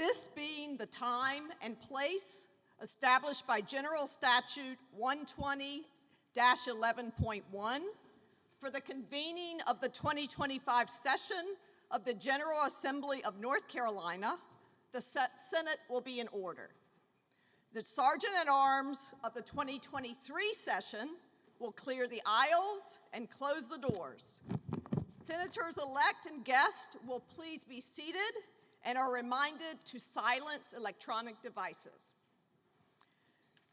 This being the time and place established by General Statute 120-11.1 for the convening of the 2025 session of the General Assembly of North Carolina, the Senate will be in order. The Sergeant at Arms of the 2023 session will clear the aisles and close the doors. Senators-elect and guests will please be seated and are reminded to silence electronic devices.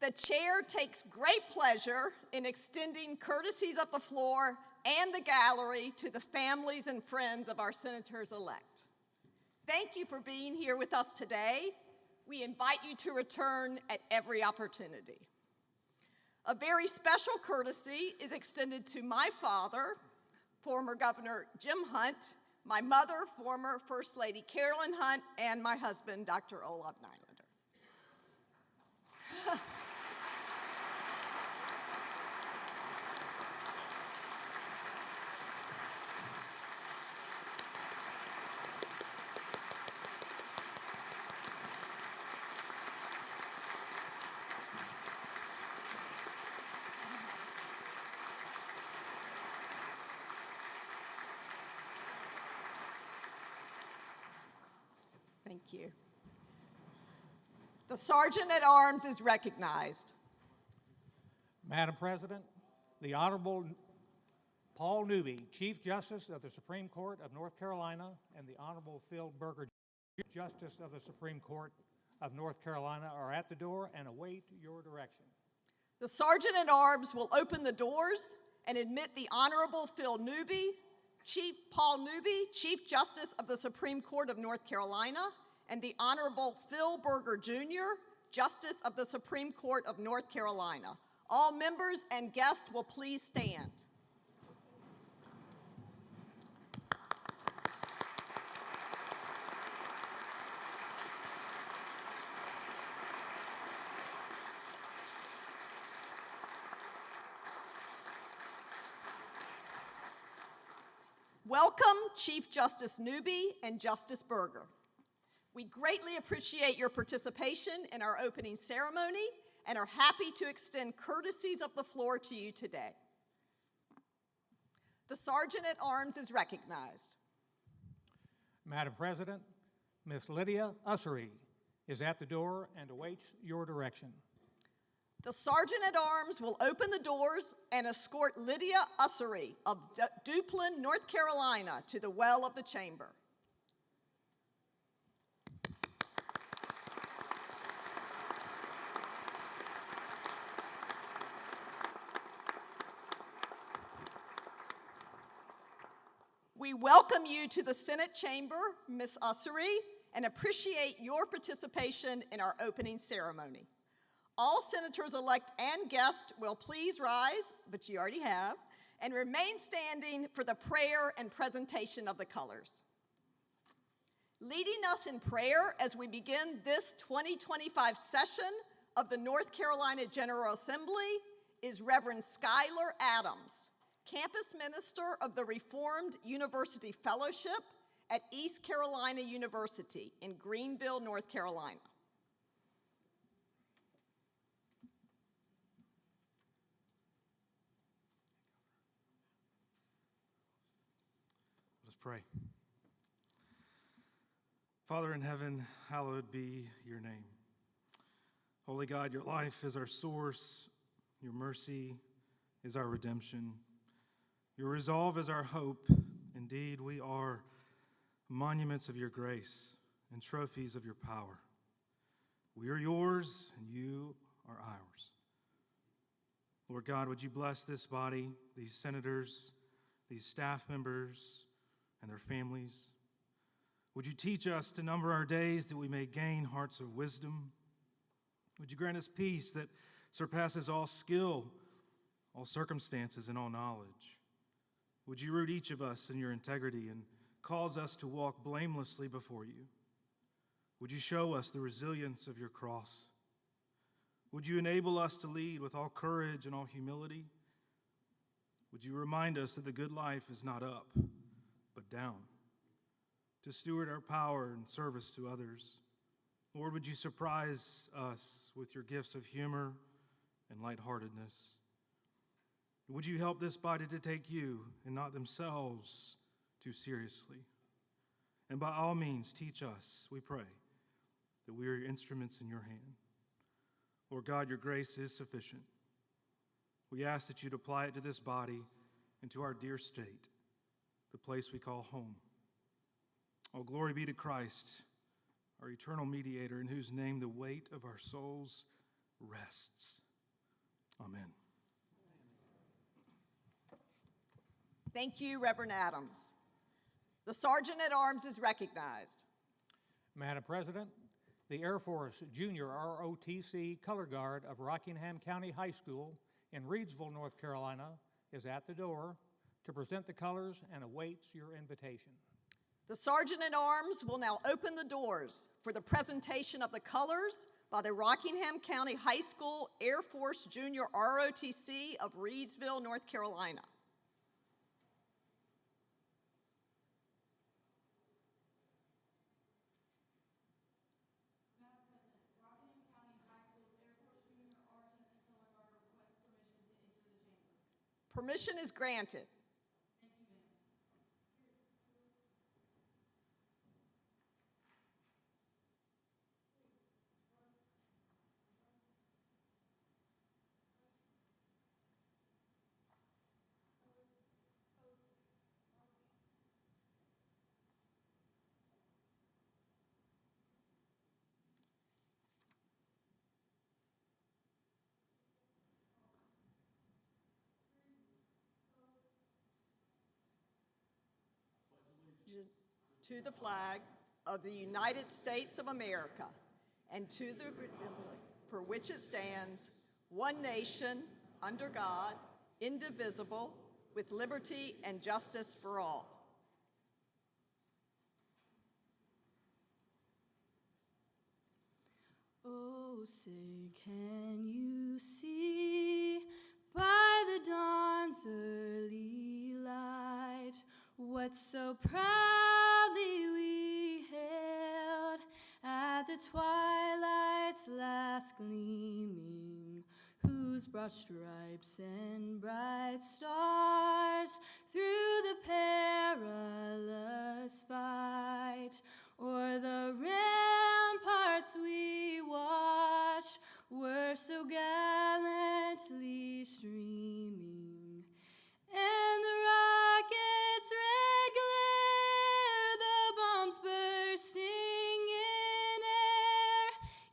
The chair takes great pleasure in extending courtesies of the floor and the gallery to the families and friends of our senators-elect. Thank you for being here with us today. We invite you to return at every opportunity. A very special courtesy is extended to my father, former Governor Jim Hunt, my mother, former First Lady Carolyn Hunt, and my husband, Dr. Olaf Nylander. Thank you. The Sergeant at Arms is recognized. Madam President, the Honorable Paul Newby, Chief Justice of the Supreme Court of North Carolina, and the Honorable Phil Berger, Justice of the Supreme Court of North Carolina, are at the door and await your direction. The Sergeant at Arms will open the doors and admit the Honorable Phil Newby, Paul Newby, Chief Justice of the Supreme Court of North Carolina, and the Honorable Phil Berger, Jr., Justice of the Supreme Court of North Carolina. All members and guests will please stand. Welcome, Chief Justice Newby and Justice Berger. We greatly appreciate your participation in our opening ceremony and are happy to extend courtesies of the floor to you today. The Sergeant at Arms is recognized. Madam President, Ms. Lydia Ussery is at the door and awaits your direction. The Sergeant at Arms will open the doors and escort Lydia Ussery of Duplin, North Carolina, to the well of the chamber. We welcome you to the Senate chamber, Ms. Ussery, and appreciate your participation in our opening ceremony. All senators-elect and guests will please rise, but you already have, and remain standing for the prayer and presentation of the colors. Leading us in prayer as we begin this 2025 session of the North Carolina General Assembly is Reverend Skylar Adams, Campus Minister of the Reformed University Fellowship at East Carolina University in Greenville, North Carolina. Let us pray. Father in heaven, hallowed be your name. Holy God, your life is our source, your mercy is our redemption. Your resolve is our hope. Indeed, we are monuments of your grace and trophies of your power. We are yours, and you are ours. Lord God, would you bless this body, these senators, these staff members, and their families? Would you teach us to number our days that we may gain hearts of wisdom? Would you grant us peace that surpasses all skill, all circumstances, and all knowledge? Would you root each of us in your integrity and cause us to walk blamelessly before you? Would you show us the resilience of your cross? Would you enable us to lead with all courage and all humility? Would you remind us that the good life is not up, but down, to steward our power and service to others, Lord, would you surprise us with your gifts of humor and lightheartedness? Would you help this body to take you and not themselves too seriously? And by all means, teach us, we pray, that we are your instruments in your hand. Lord God, your grace is sufficient. We ask that you'd apply it to this body and to our dear state, the place we call home. Oh, glory be to Christ, our eternal mediator, in whose name the weight of our souls rests. Amen. Thank you, Reverend Adams. The Sergeant at Arms is recognized. Madam President, the Air Force Junior ROTC Color Guard of Rockingham County High School in Reidsville, North Carolina, is at the door to present the colors and awaits your invitation. The Sergeant at Arms will now open the doors for the presentation of the colors by the Rockingham County High School Air Force Junior ROTC of Reidsville, North Carolina. Permission is granted. To the flag of the United States of America and to the republic for which it stands, one nation, under God, indivisible, with liberty and justice for all. Oh, say, can you see by the dawn's early light what so proudly we hailed at the twilight's last gleaming, whose broad stripes and bright stars through the perilous fight o'er the ramparts we watched were so gallantly streaming, and the rockets' red glare, the bombs bursting in air,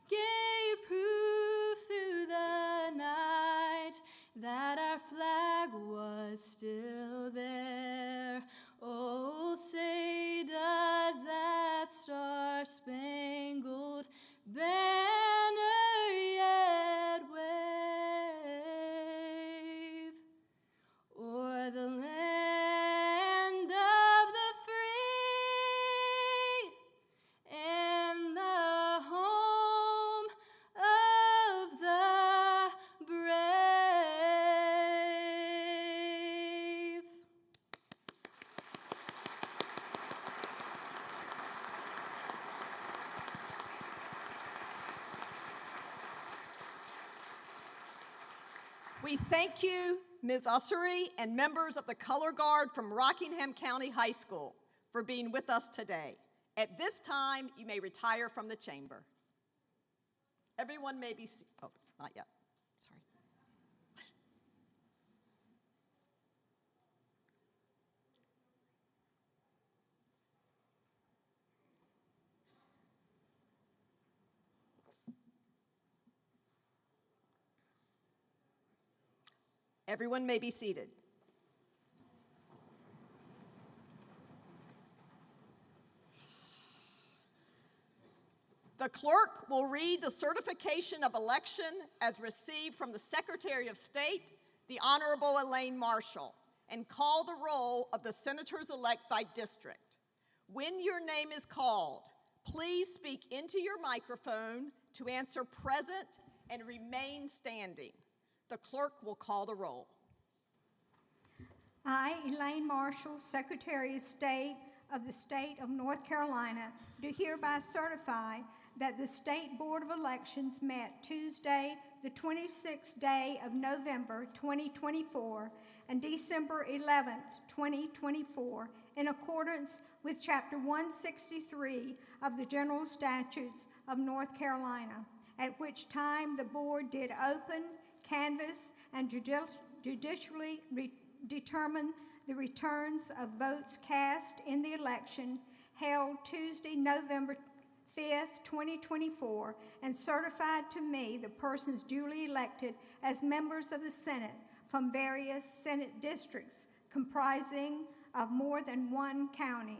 gave proof through the night that our flag was still there. Oh, say does that star-spangled banner yet wave o'er the land of the free and the home of the brave? We thank you, Ms. Ussery, and members of the Color Guard from Rockingham County High School for being with us today. At this time, you may retire from the chamber. Everyone may be, oh, not yet, sorry. Everyone may be seated. The clerk will read the certification of election as received from the Secretary of State, the Honorable Elaine Marshall, and call the roll of the senators-elect by district. When your name is called, please speak into your microphone to answer present and remain standing. The clerk will call the roll. I, Elaine Marshall, Secretary of State of the State of North Carolina, do hereby certify that the State Board of Elections met Tuesday, the 26th day of November 2024 and December 11th, 2024, in accordance with Chapter 163 of the General Statutes of North Carolina, at which time the board did open, canvass, and judicially determine the returns of votes cast in the election held Tuesday, November 5th, 2024, and certified to me the persons duly elected as members of the Senate from various Senate districts comprising of more than one county.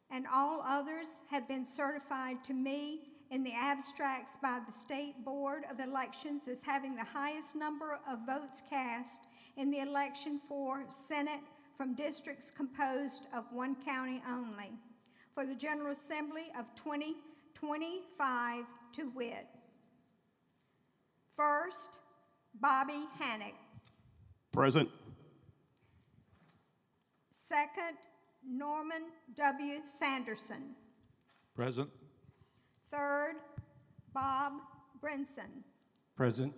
And all others have been certified to me in the abstracts by the State Board of Elections as having the highest number of votes cast in the election for Senate from districts composed of one county only, for the General Assembly of 2025 to wit. First, Bobby Hannock. Present. Second, Norman W. Sanderson. Present. Third, Bob Brinson. Present.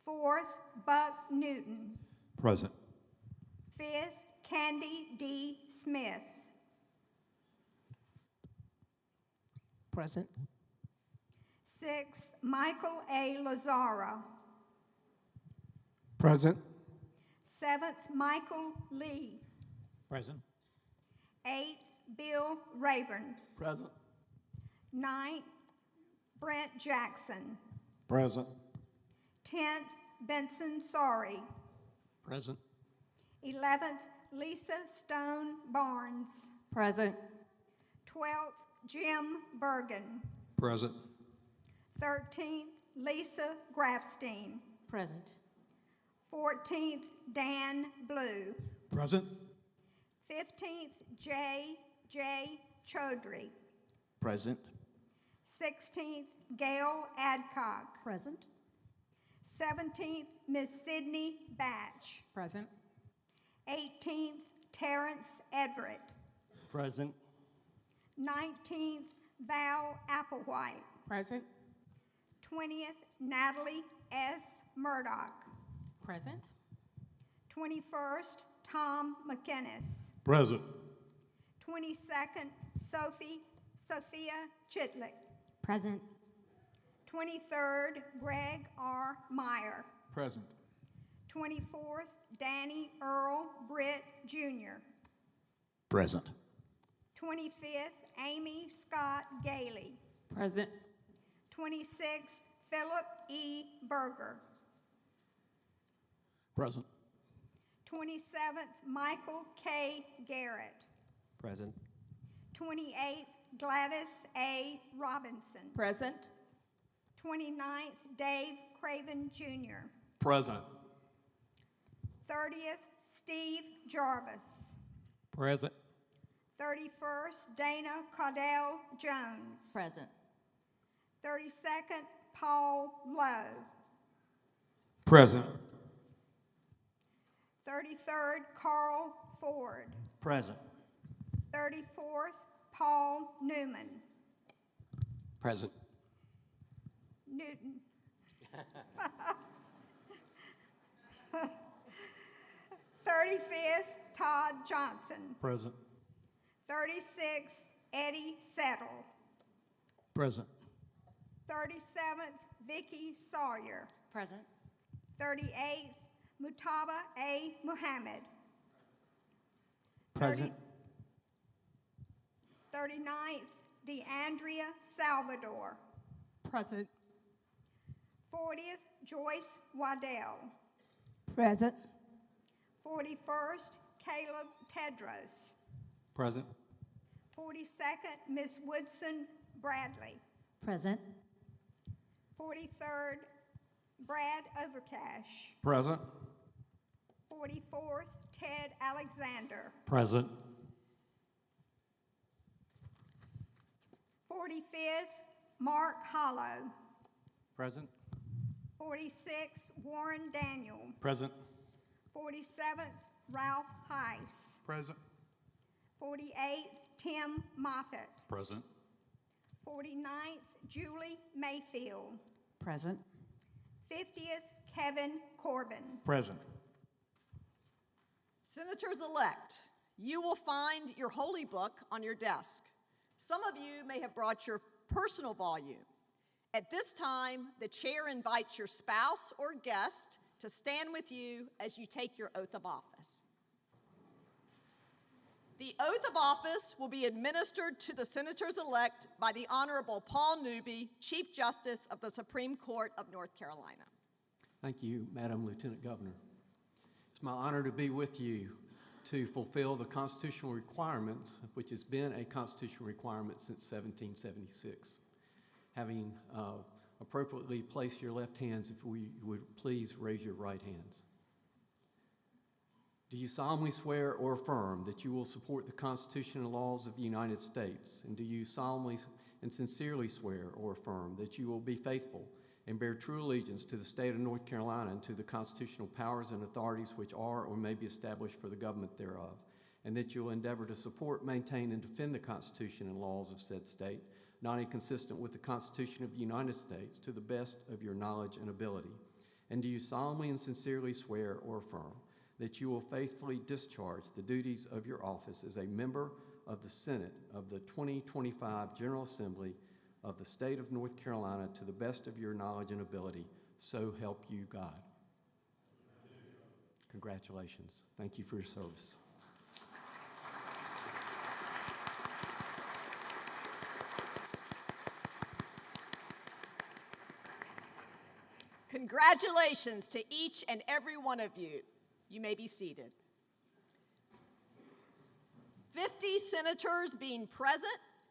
Fourth, Buck Newton. Present. Fifth, Candy D. Smith. Present. Sixth, Michael A. Lazara. Present. Seventh, Michael Lee. Present. Eighth, Bill Rayburn. Present. Ninth, Brent Jackson. Present. 10th, Benson Sorry. Present. 11th, Lisa Stone Barnes. Present. 12th, Jim Bergen. Present. 13th, Lisa Grafstein. Present. 14th, Dan Blue. Present. 15th, J. Chaudhry. Present. 16th, Gail Adcock. Present. 17th, Miss Sydney Batch. Present. 18th, Terrence Everett. Present. 19th, Val Applewhite. Present. 20th, Natalie S. Murdoch. Present. 21st, Tom McInnes. Present. 22nd, Sophia Chitlick. Present. 23rd, Greg R. Meyer. Present. 24th, Danny Earl Britt Jr. Present. 25th, Amy Scott Gailey. Present. 26th, Philip E. Berger. Present. 27th, Michael K. Garrett. Present. 28th, Gladys A. Robinson. Present. 29th, Dave Craven Jr. Present. 30th, Steve Jarvis. Present. 31st, Dana Caudell Jones. Present. 32nd, Paul Lowe. Present. 33rd, Carl Ford. Present. 34th, Paul Newman. Present. Newton. 35th, Todd Johnson. Present. 36th, Eddie Settle. Present. 37th, Vicky Sawyer. Present. 38th, Mutaba A. Muhammad. Present. 39th, DeAndrea Salvador. Present. 40th, Joyce Waddell. Present. 41st, Caleb Tedros. Present. 42nd, Miss Woodson Bradley. Present. 43rd, Brad Overcash. Present. 44th, Ted Alexander. Present. 45th, Mark Hollow. Present. 46th, Warren Daniel. Present. 47th, Ralph Heiss. Present. 48th, Tim Moffitt. Present. 49th, Julie Mayfield. Present. 50th, Kevin Corbin. Present. Senators-elect, you will find your holy book on your desk. Some of you may have brought your personal volume. At this time, the chair invites your spouse or guest to stand with you as you take your oath of office. The oath of office will be administered to the senators-elect by the Honorable Paul Newby, Chief Justice of the Supreme Court of North Carolina. Thank you, Madam Lieutenant Governor. It's my honor to be with you to fulfill the constitutional requirements, which has been a constitutional requirement since 1776. Having appropriately placed your left hands, if we would please raise your right hands. Do you solemnly swear or affirm that you will support the Constitution and laws of the United States? And do you solemnly and sincerely swear or affirm that you will be faithful and bear true allegiance to the state of North Carolina and to the constitutional powers and authorities which are or may be established for the government thereof, and that you will endeavor to support, maintain, and defend the Constitution and laws of said state, not inconsistent with the Constitution of the United States, to the best of your knowledge and ability? And do you solemnly and sincerely swear or affirm that you will faithfully discharge the duties of your office as a member of the Senate of the 2025 General Assembly of the State of North Carolina to the best of your knowledge and ability, so help you God? Congratulations. Thank you for your service. Congratulations to each and every one of you. You may be seated. 50 senators being present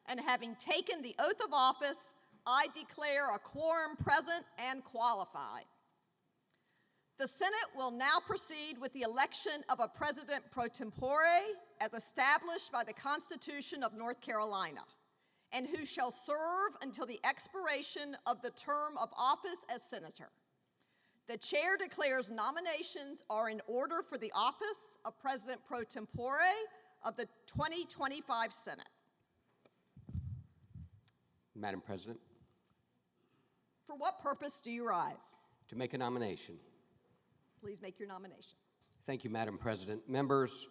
and having taken the oath of office, I declare a quorum present and qualified. The Senate will now proceed with the election of a President Pro Tempore as established by the Constitution of North Carolina, and who shall serve until the expiration of the term of office as senator. The chair declares nominations are in order for the office of President Pro Tempore of the 2025 Senate. Madam President, For what purpose do you rise? to make a nomination. Please make your nomination. Thank you, Madam President. Members,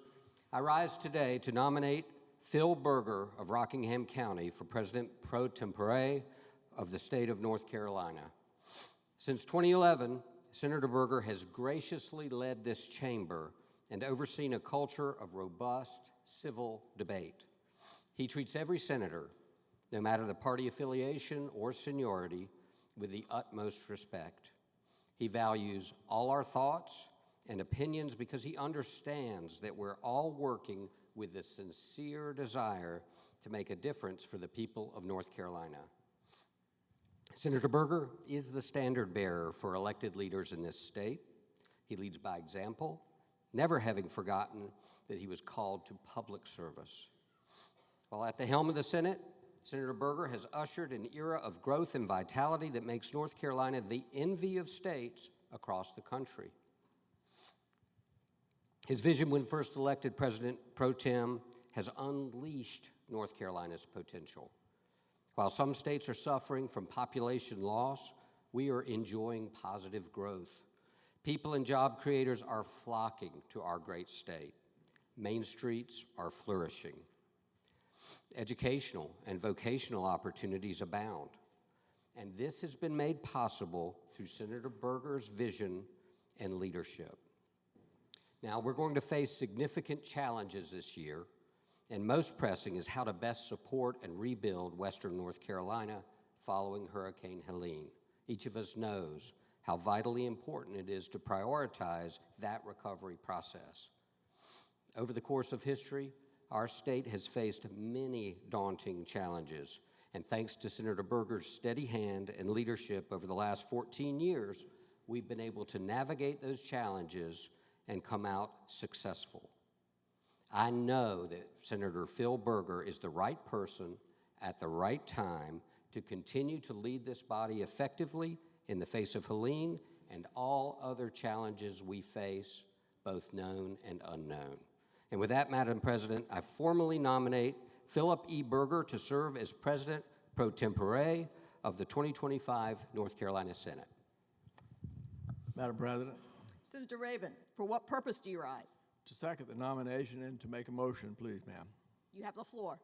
I rise today to nominate Phil Berger of Rockingham County for President Pro Tempore of the state of North Carolina. Since 2011, Senator Berger has graciously led this chamber and overseen a culture of robust civil debate. He treats every senator, no matter the party affiliation or seniority, with the utmost respect. He values all our thoughts and opinions because he understands that we're all working with the sincere desire to make a difference for the people of North Carolina. Senator Berger is the standard bearer for elected leaders in this state. He leads by example, never having forgotten that he was called to public service. While at the helm of the Senate, Senator Berger has ushered an era of growth and vitality that makes North Carolina the envy of states across the country. His vision when first elected President Pro Tem has unleashed North Carolina's potential. While some states are suffering from population loss, we are enjoying positive growth. People and job creators are flocking to our great state. Main streets are flourishing. Educational and vocational opportunities abound. And this has been made possible through Senator Berger's vision and leadership. Now, we're going to face significant challenges this year, and most pressing is how to best support and rebuild Western North Carolina following Hurricane Helene. Each of us knows how vitally important it is to prioritize that recovery process. Over the course of history, our state has faced many daunting challenges, and thanks to Senator Berger's steady hand and leadership over the last 14 years, we've been able to navigate those challenges and come out successful. I know that Senator Phil Berger is the right person at the right time to continue to lead this body effectively in the face of Helene and all other challenges we face, both known and unknown. And with that, Madam President, I formally nominate Philip E. Berger to serve as President pro tempore of the 2025 North Carolina Senate. Madam President, Senator Rabin, for what purpose do you rise? to second the nomination and to make a motion, please, ma'am. You have the floor.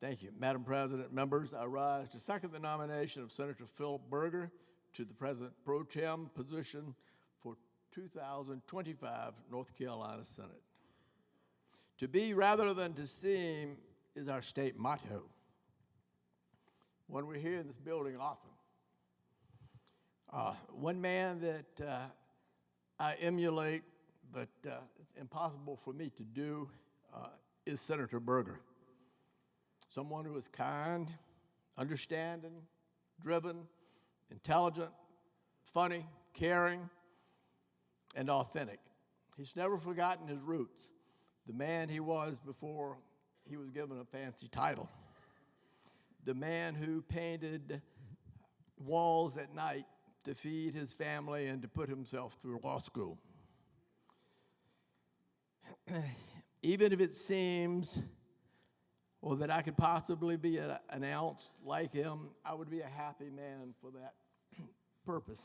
Thank you. Madam President, members, I rise to second the nomination of Senator Philip Berger to the President Pro Tem position for 2025 North Carolina Senate. To be rather than to seem is our state motto. One we hear in this building often. One man that I emulate, but it's impossible for me to do, is Senator Berger. Someone who is kind, understanding, driven, intelligent, funny, caring, and authentic. He's never forgotten his roots, the man he was before he was given a fancy title, the man who painted walls at night to feed his family and to put himself through law school. Even if it seems that I could possibly be an ounce like him, I would be a happy man for that purpose.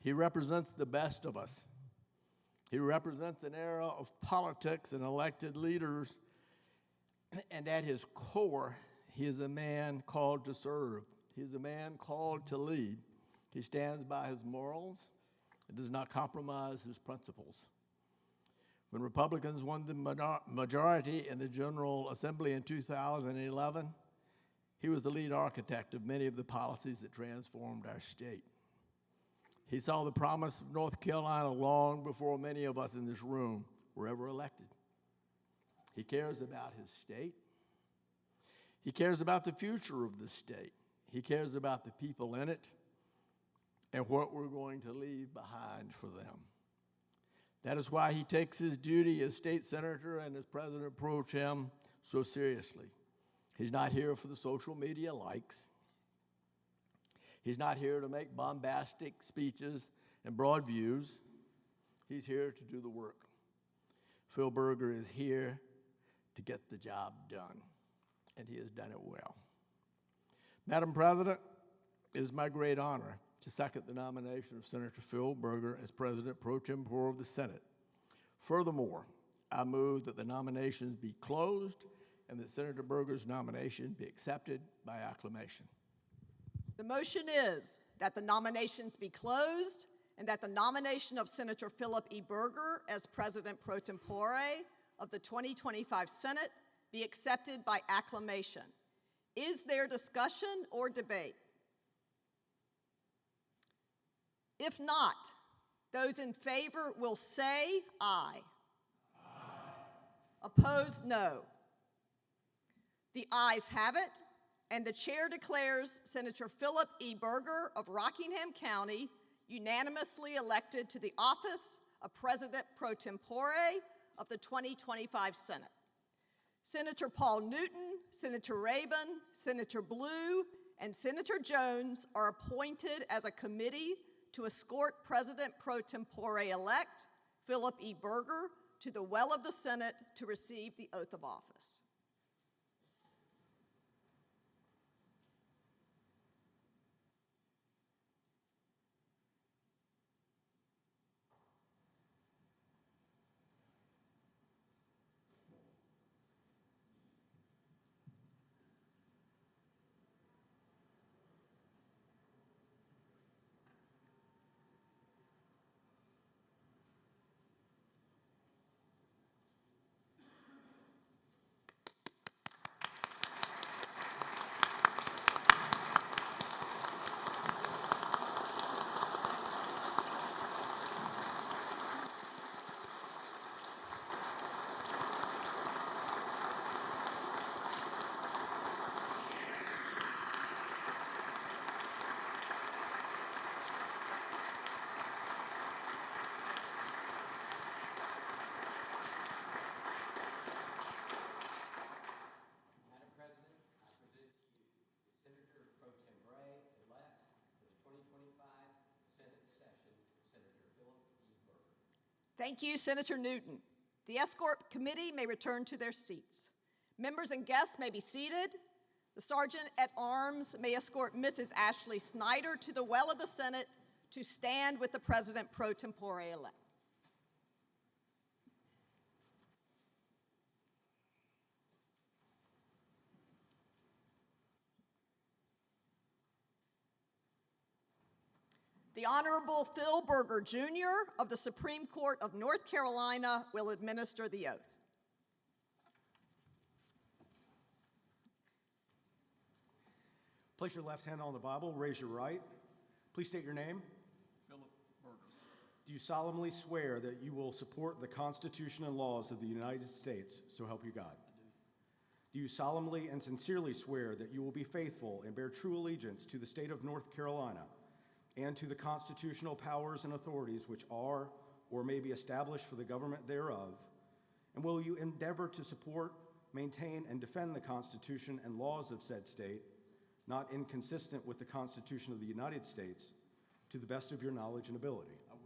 He represents the best of us. He represents an era of politics and elected leaders, and at his core, he is a man called to serve. He is a man called to lead. He stands by his morals and does not compromise his principles. When Republicans won the majority in the General Assembly in 2011, he was the lead architect of many of the policies that transformed our state. He saw the promise of North Carolina long before many of us in this room were ever elected. He cares about his state. He cares about the future of the state. He cares about the people in it and what we're going to leave behind for them. That is why he takes his duty as state senator and as President Pro Tem so seriously. He's not here for the social media likes. He's not here to make bombastic speeches and broad views. He's here to do the work. Phil Berger is here to get the job done, and he has done it well. Madam President, it is my great honor to second the nomination of Senator Phil Berger as President Pro Tempore of the Senate. Furthermore, I move that the nominations be closed and that Senator Berger's nomination be accepted by acclamation. The motion is that the nominations be closed and that the nomination of Senator Philip E. Berger as President Pro Tempore of the 2025 Senate be accepted by acclamation. Is there discussion or debate? If not, those in favor will say aye. Opposed, no. The ayes have it, and the chair declares Senator Philip E. Berger of Rockingham County unanimously elected to the office of President Pro Tempore of the 2025 Senate. Senator Paul Newton, Senator Rabin, Senator Blue, and Senator Jones are appointed as a committee to escort President Pro Tempore-elect Philip E. Berger to the well of the Senate to receive the oath of office. Thank you, Senator Newton. The escort committee may return to their seats. Members and guests may be seated. The Sergeant at Arms may escort Mrs. Ashley Snyder to the well of the Senate to stand with the President Pro Tempore-elect. The Honorable Phil Berger, Jr. of the Supreme Court of North Carolina will administer the oath. Place your left hand on the Bible, raise your right. Please state your name. Philip Berger. Do you solemnly swear that you will support the Constitution and laws of the United States, so help you God? I do. Do you solemnly and sincerely swear that you will be faithful and bear true allegiance to the state of North Carolina and to the constitutional powers and authorities which are or may be established for the government thereof? And will you endeavor to support, maintain, and defend the Constitution and laws of said state, not inconsistent with the Constitution of the United States, to the best of your knowledge and ability? I will.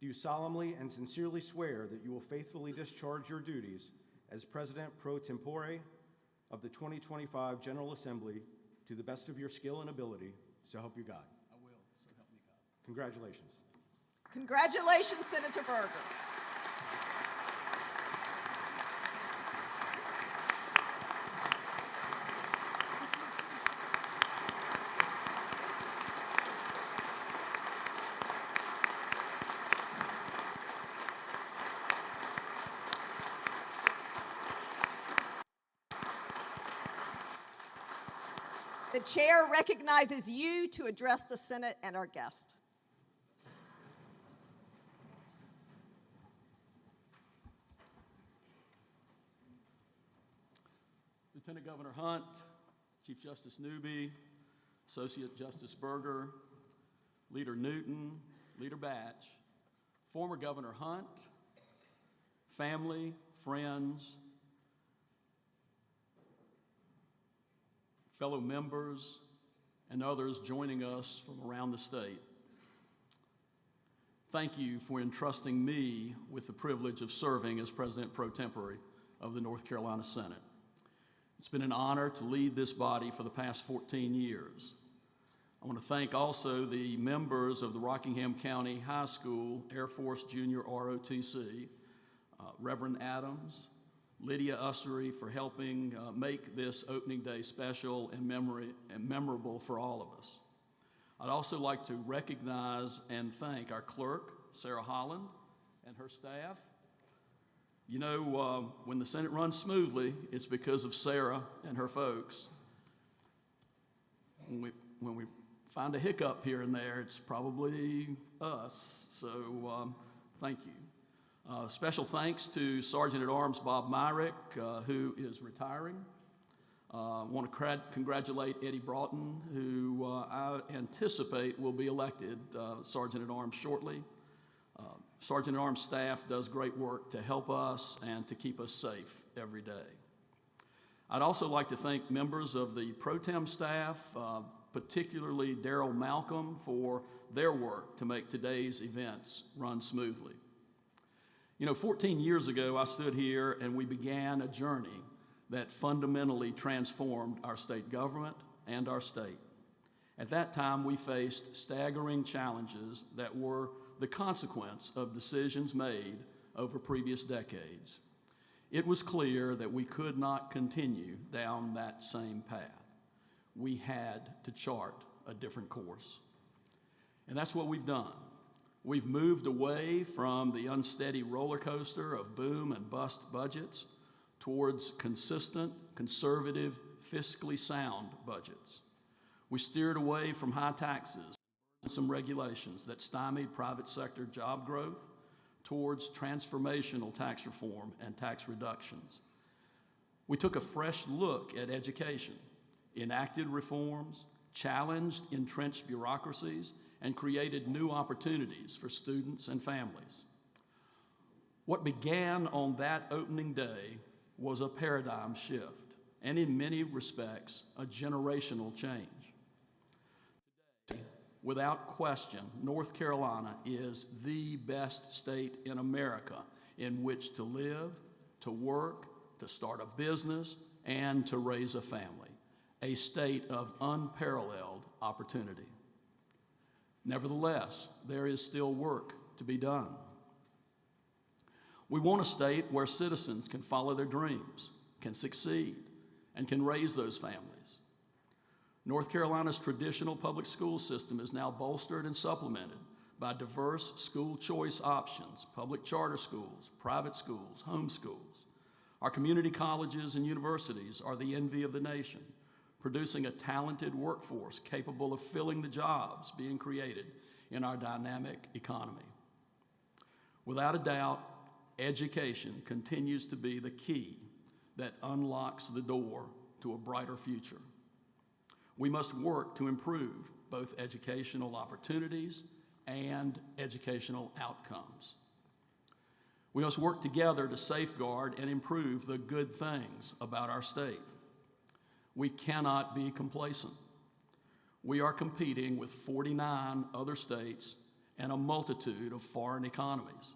Do you solemnly and sincerely swear that you will faithfully discharge your duties as President Pro Tempore of the 2025 General Assembly to the best of your skill and ability, so help you God? I will, so help me God. Congratulations. Congratulations, Senator Berger. The chair recognizes you to address the Senate and our guest. Lieutenant Governor Hunt, Chief Justice Newby, Associate Justice Berger, Leader Newton, Leader Batch, former Governor Hunt, family, friends, fellow members, and others joining us from around the state. Thank you for entrusting me with the privilege of serving as President Pro Tempore of the North Carolina Senate. It's been an honor to lead this body for the past 14 years. I want to thank also the members of the Rockingham County High School Air Force Junior ROTC, Reverend Adams, Lydia Ussery for helping make this opening day special and memorable for all of us. I'd also like to recognize and thank our clerk, Sarah Holland, and her staff. You know, when the Senate runs smoothly, it's because of Sarah and her folks. When we find a hiccup here and there, it's probably us, so thank you. Special thanks to Sergeant at Arms Bob Myrick, who is retiring. I want to congratulate Eddie Broughton, who I anticipate will be elected Sergeant at Arms shortly. Sergeant at Arms staff does great work to help us and to keep us safe every day. I'd also like to thank members of the Pro Tem staff, particularly Darrell Malcolm, for their work to make today's events run smoothly. You know, 14 years ago, I stood here and we began a journey that fundamentally transformed our state government and our state. At that time, we faced staggering challenges that were the consequence of decisions made over previous decades. It was clear that we could not continue down that same path. We had to chart a different course. And that's what we've done. We've moved away from the unsteady roller coaster of boom and bust budgets towards consistent, conservative, fiscally sound budgets. We steered away from high taxes and some regulations that stymied private sector job growth towards transformational tax reform and tax reductions. We took a fresh look at education, enacted reforms, challenged entrenched bureaucracies, and created new opportunities for students and families. What began on that opening day was a paradigm shift, and in many respects, a generational change. Today, without question, North Carolina is the best state in America in which to live, to work, to start a business, and to raise a family, a state of unparalleled opportunity. Nevertheless, there is still work to be done. We want a state where citizens can follow their dreams, can succeed, and can raise those families. North Carolina's traditional public school system is now bolstered and supplemented by diverse school choice options, public charter schools, private schools, homeschools. Our community colleges and universities are the envy of the nation, producing a talented workforce capable of filling the jobs being created in our dynamic economy. Without a doubt, education continues to be the key that unlocks the door to a brighter future. We must work to improve both educational opportunities and educational outcomes. We must work together to safeguard and improve the good things about our state. We cannot be complacent. We are competing with 49 other states and a multitude of foreign economies.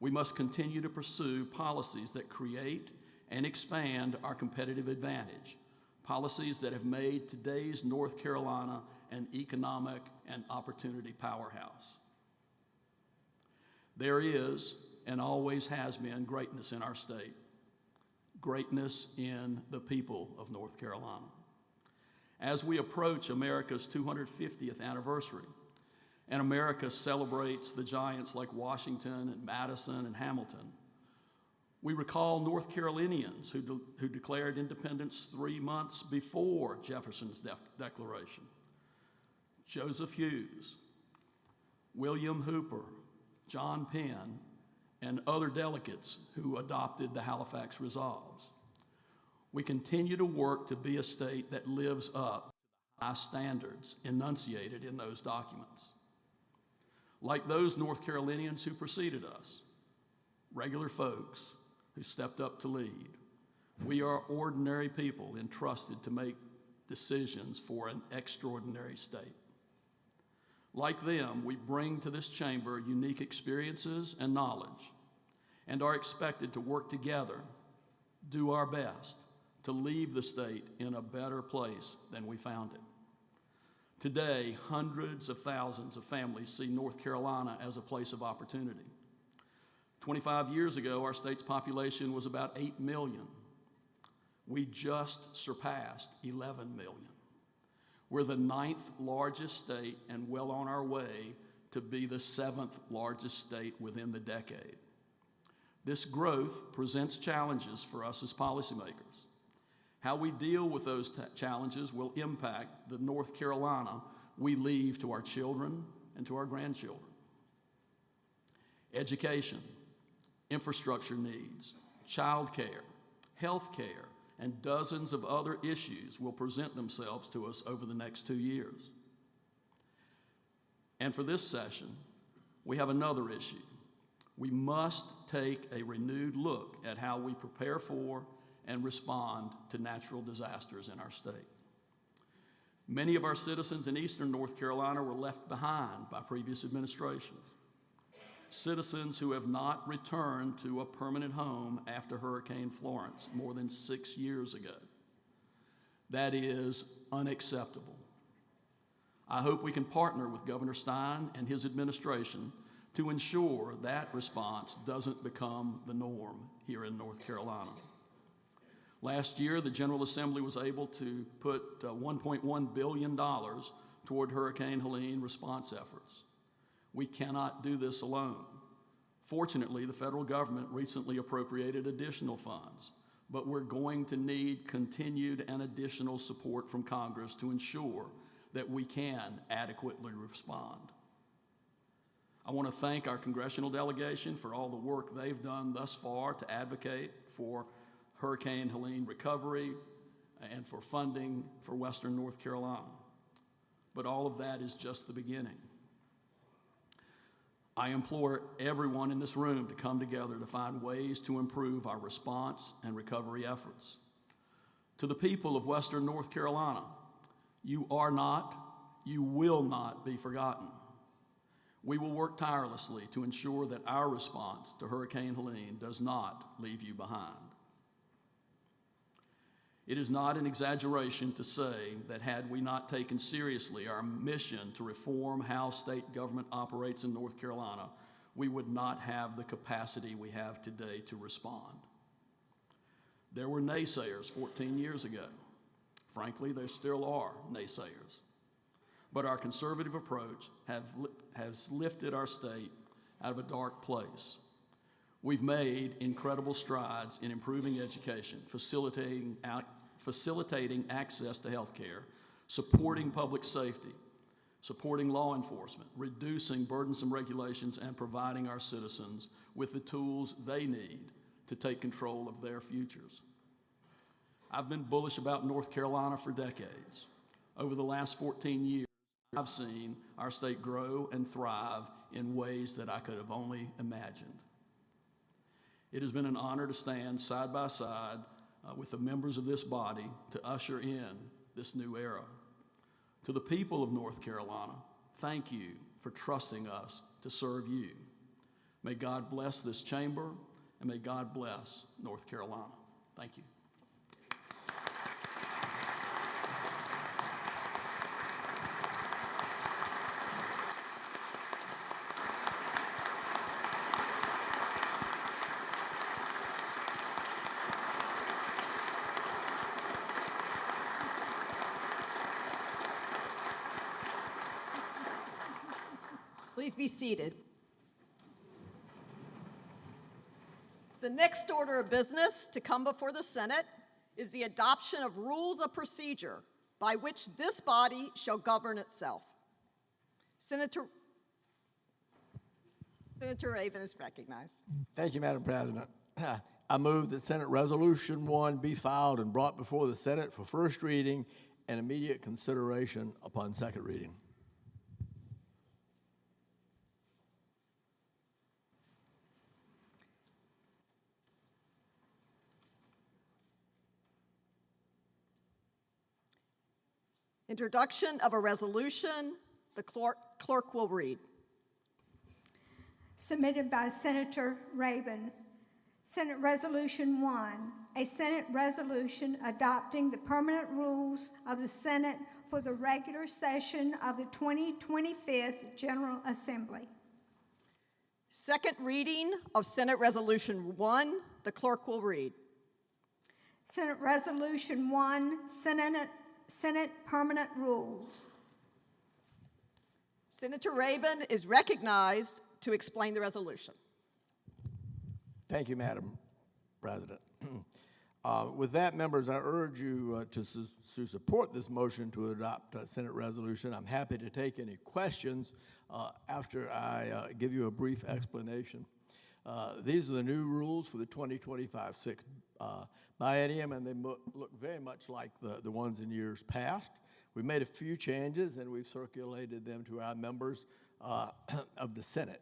We must continue to pursue policies that create and expand our competitive advantage, policies that have made today's North Carolina an economic and opportunity powerhouse. There is and always has been greatness in our state, greatness in the people of North Carolina. As we approach America's 250th anniversary, and America celebrates the giants like Washington and Madison and Hamilton, we recall North Carolinians who declared independence 3 months before Jefferson's Declaration. Joseph Hughes, William Hooper, John Penn, and other delegates who adopted the Halifax Resolves. We continue to work to be a state that lives up to the high standards enunciated in those documents. Like those North Carolinians who preceded us, regular folks who stepped up to lead, we are ordinary people entrusted to make decisions for an extraordinary state. Like them, we bring to this chamber unique experiences and knowledge, and are expected to work together, do our best to leave the state in a better place than we found it. Today, hundreds of thousands of families see North Carolina as a place of opportunity. 25 years ago, our state's population was about 8 million. We just surpassed 11 million. We're the 9th largest state and well on our way to be the 7th largest state within the decade. This growth presents challenges for us as policymakers. How we deal with those challenges will impact the North Carolina we leave to our children and to our grandchildren. Education, infrastructure needs, child care, health care, and dozens of other issues will present themselves to us over the next 2 years. And for this session, we have another issue. We must take a renewed look at how we prepare for and respond to natural disasters in our state. Many of our citizens in eastern North Carolina were left behind by previous administrations. Citizens who have not returned to a permanent home after Hurricane Florence more than 6 years ago. That is unacceptable. I hope we can partner with Governor Stein and his administration to ensure that response doesn't become the norm here in North Carolina. Last year, the General Assembly was able to put $1.1 billion toward Hurricane Helene response efforts. We cannot do this alone. Fortunately, the federal government recently appropriated additional funds, but we're going to need continued and additional support from Congress to ensure that we can adequately respond. I want to thank our congressional delegation for all the work they've done thus far to advocate for Hurricane Helene recovery and for funding for Western North Carolina. But all of that is just the beginning. I implore everyone in this room to come together to find ways to improve our response and recovery efforts. To the people of Western North Carolina, you are not, you will not be forgotten. We will work tirelessly to ensure that our response to Hurricane Helene does not leave you behind. It is not an exaggeration to say that had we not taken seriously our mission to reform how state government operates in North Carolina, we would not have the capacity we have today to respond. There were naysayers 14 years ago. Frankly, there still are naysayers. But our conservative approach has lifted our state out of a dark place. We've made incredible strides in improving education, facilitating access to health care, supporting public safety, supporting law enforcement, reducing burdensome regulations, and providing our citizens with the tools they need to take control of their futures. I've been bullish about North Carolina for decades. Over the last 14 years, I've seen our state grow and thrive in ways that I could have only imagined. It has been an honor to stand side by side with the members of this body to usher in this new era. To the people of North Carolina, thank you for trusting us to serve you. May God bless this chamber, and may God bless North Carolina. Thank you. Please be seated. The next order of business to come before the Senate is the adoption of rules of procedure by which this body shall govern itself. Senator Raven is recognized. Thank you, Madam President. I move that Senate Resolution 1 be filed and brought before the Senate for first reading and immediate consideration upon second reading. Introduction of a resolution, the clerk will read. Submitted by Senator Raven. Senate Resolution 1, a Senate resolution adopting the permanent rules of the Senate for the regular session of the 2025 General Assembly. Second reading of Senate Resolution 1, the clerk will read. Senate Resolution 1, Senate Permanent Rules. Senator Raven is recognized to explain the resolution. Thank you, Madam President. With that, members, I urge you to support this motion to adopt a Senate resolution. I'm happy to take any questions after I give you a brief explanation. These are the new rules for the 2025-6 biennium, and they look very much like the ones in years past. We made a few changes, and we've circulated them to our members of the Senate.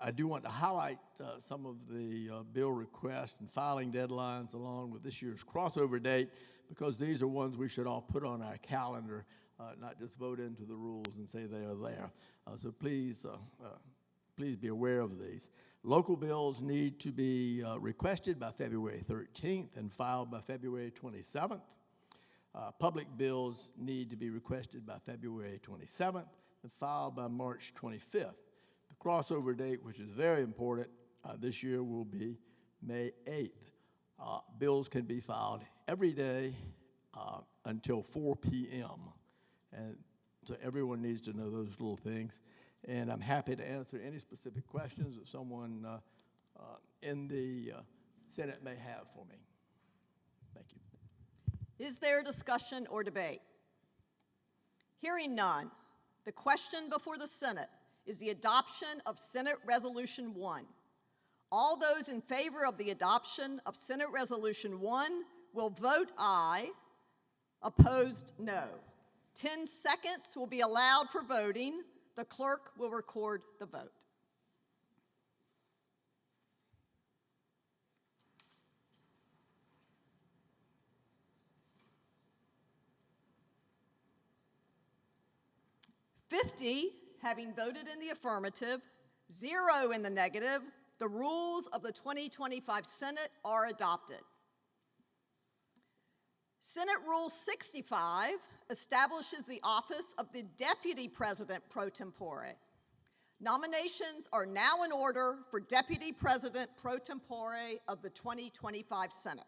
I do want to highlight some of the bill requests and filing deadlines along with this year's crossover date, because these are ones we should all put on our calendar, not just vote into the rules and say they are there. So please be aware of these. Local bills need to be requested by February 13th and filed by February 27th. Public bills need to be requested by February 27th and filed by March 25th. The crossover date, which is very important this year, will be May 8th. Bills can be filed every day until 4 p.m. And so everyone needs to know those little things. And I'm happy to answer any specific questions that someone in the Senate may have for me. Thank you. Is there discussion or debate? Hearing none, the question before the Senate is the adoption of Senate Resolution 1. All those in favor of the adoption of Senate Resolution 1 will vote aye, opposed no. 10 seconds will be allowed for voting. The clerk will record the vote. "50 having voted in the affirmative, 0 in the negative, the rules of the 2025 Senate are adopted. Senate Rule 65 establishes the office of the Deputy President Pro Tempore. Nominations are now in order for Deputy President Pro Tempore of the 2025 Senate.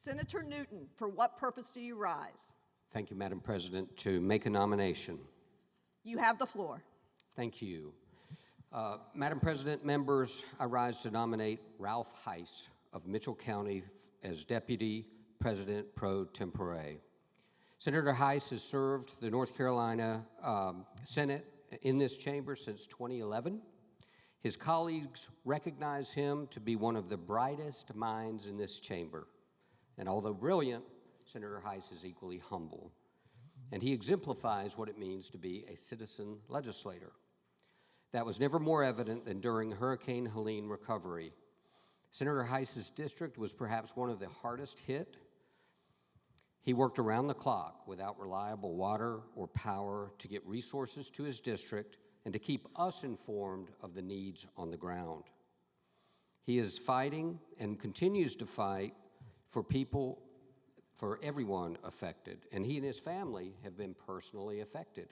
Senator Newton, for what purpose do you rise? Thank you, Madam President. To make a nomination. You have the floor. Thank you. Madam President, members, I rise to nominate Ralph Hise of Mitchell County as Deputy President Pro Tempore. Senator Hise has served the North Carolina Senate in this chamber since 2011. His colleagues recognize him to be one of the brightest minds in this chamber. And although brilliant, Senator Hise is equally humble. And he exemplifies what it means to be a citizen legislator. That was never more evident than during Hurricane Helene recovery. Senator Hise's district was perhaps one of the hardest hit. He worked around the clock without reliable water or power to get resources to his district and to keep us informed of the needs on the ground. He is fighting and continues to fight for people, for everyone affected, and he and his family have been personally affected.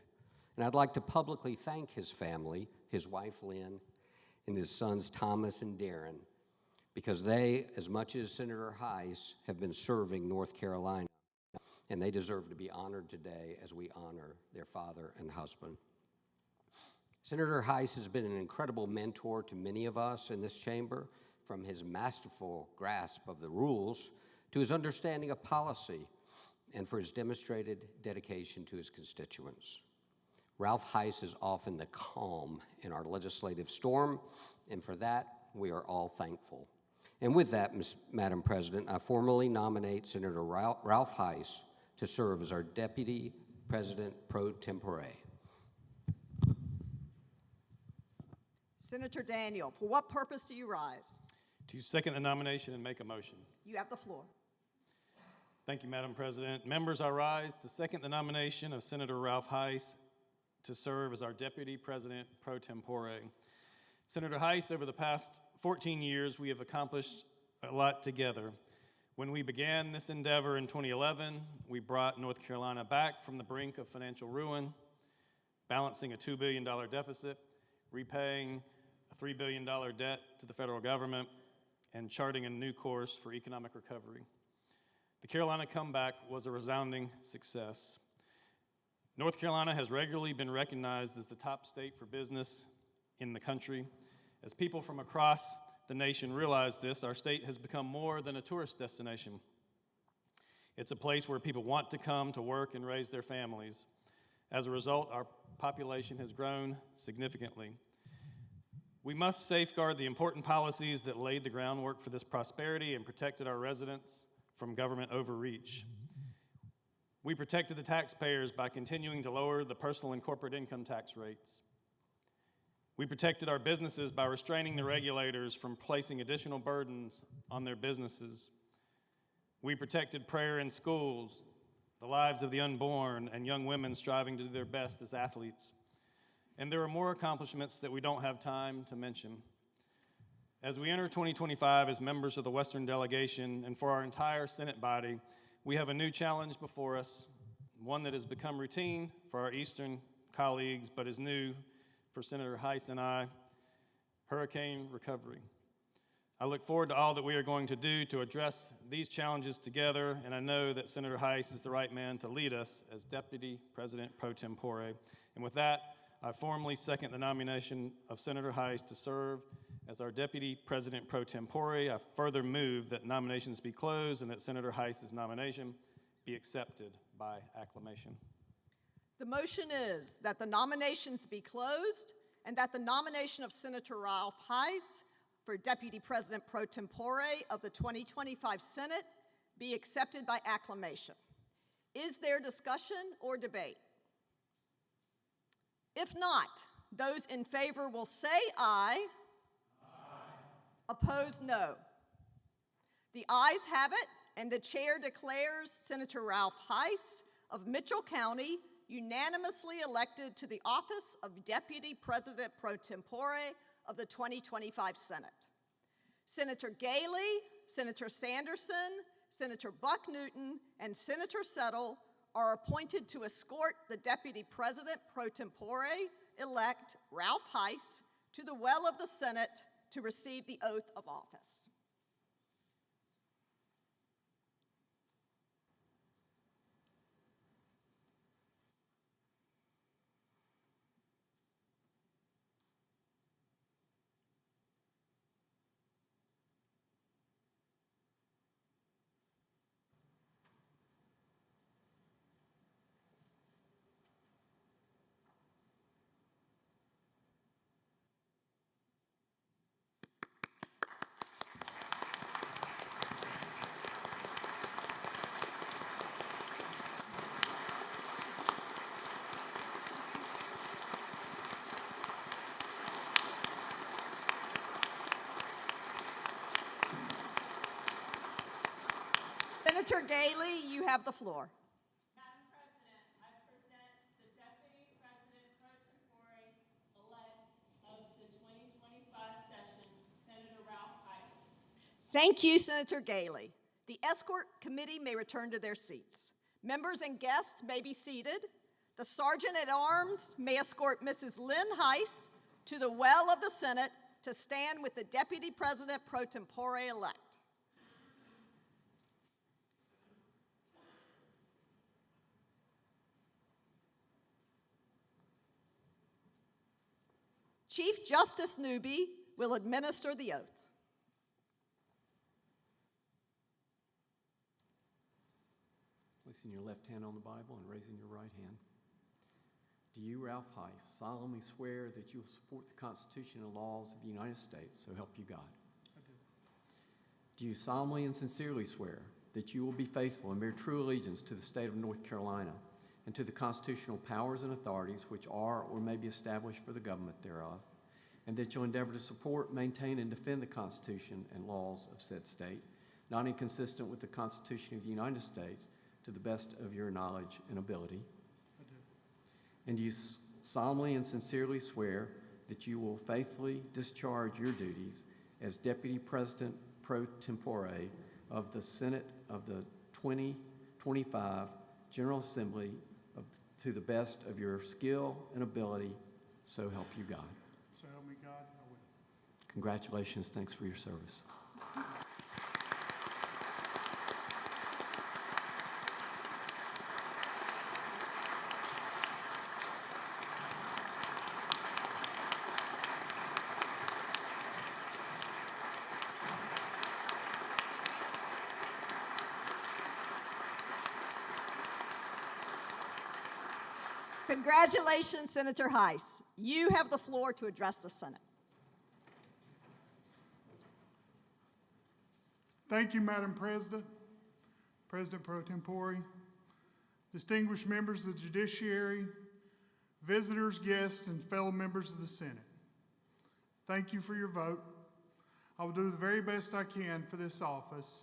And I'd like to publicly thank his family, his wife Lynn, and his sons Thomas and Darren, because they, as much as Senator Hise, have been serving North Carolina, and they deserve to be honored today as we honor their father and husband. Senator Hise has been an incredible mentor to many of us in this chamber, from his masterful grasp of the rules to his understanding of policy, and for his demonstrated dedication to his constituents. Ralph Hise is often the calm in our legislative storm, and for that, we are all thankful. And with that, Madam President, I formally nominate Senator Ralph Hise to serve as our Deputy President Pro Tempore. Senator Daniel, for what purpose do you rise? To second the nomination and make a motion. You have the floor. Thank you, Madam President. Members, I rise to second the nomination of Senator Ralph Hise to serve as our Deputy President Pro Tempore. Senator Hise, over the past 14 years, we have accomplished a lot together. When we began this endeavor in 2011, we brought North Carolina back from the brink of financial ruin, balancing a $2 billion deficit, repaying a $3 billion debt to the federal government, and charting a new course for economic recovery. The Carolina comeback was a resounding success. North Carolina has regularly been recognized as the top state for business in the country. As people from across the nation realize this, our state has become more than a tourist destination. It's a place where people want to come to work and raise their families. As a result, our population has grown significantly. We must safeguard the important policies that laid the groundwork for this prosperity and protected our residents from government overreach. We protected the taxpayers by continuing to lower the personal and corporate income tax rates. We protected our businesses by restraining the regulators from placing additional burdens on their businesses. We protected prayer in schools, the lives of the unborn, and young women striving to do their best as athletes. And there are more accomplishments that we don't have time to mention. As we enter 2025 as members of the Western Delegation and for our entire Senate body, we have a new challenge before us, one that has become routine for our Eastern colleagues, but is new for Senator Hise and I: hurricane recovery. I look forward to all that we are going to do to address these challenges together, and I know that Senator Hise is the right man to lead us as Deputy President Pro Tempore. And with that, I formally second the nomination of Senator Hise to serve as our Deputy President Pro Tempore. I further move that nominations be closed and that Senator Hise's nomination be accepted by acclamation. The motion is that the nominations be closed and that the nomination of Senator Ralph Hise for Deputy President Pro Tempore of the 2025 Senate be accepted by acclamation. Is there discussion or debate? If not, those in favor will say aye. Aye. Opposed, no. The ayes have it, and the chair declares Senator Ralph Hise of Mitchell County unanimously elected to the office of Deputy President Pro Tempore of the 2025 Senate. Senator Galey, Senator Sanderson, Senator Buck Newton, and Senator Settle are appointed to escort the Deputy President Pro Tempore-elect Ralph Hise to the well of the Senate to receive the oath of office. Senator Galey, you have the floor. Madam President, I present the Deputy President Pro Tempore-elect of the 2025 session, Senator Ralph Hise. Thank you, Senator Galey. The escort committee may return to their seats. Members and guests may be seated. The Sergeant at Arms may escort Mrs. Lynn Hise to the well of the Senate to stand with the Deputy President Pro Tempore-elect. Chief Justice Newby will administer the oath. Placing your left hand on the Bible and raising your right hand. Do you, Ralph Hise, solemnly swear that you will support the Constitution and laws of the United States, so help you God? I do. Do you solemnly and sincerely swear that you will be faithful and bear true allegiance to the state of North Carolina and to the constitutional powers and authorities which are or may be established for the government thereof, and that you'll endeavor to support, maintain, and defend the Constitution and laws of said state, not inconsistent with the Constitution of the United States, to the best of your knowledge and ability? I do. And you solemnly and sincerely swear that you will faithfully discharge your duties as Deputy President Pro Tempore of the Senate of the 2025 General Assembly to the best of your skill and ability, so help you God. So help me God, I will. Congratulations. Thanks for your service. Congratulations, Senator Hise. You have the floor to address the Senate. Thank you, Madam President, President Pro Tempore, distinguished members of the judiciary, visitors, guests, and fellow members of the Senate. Thank you for your vote. I will do the very best I can for this office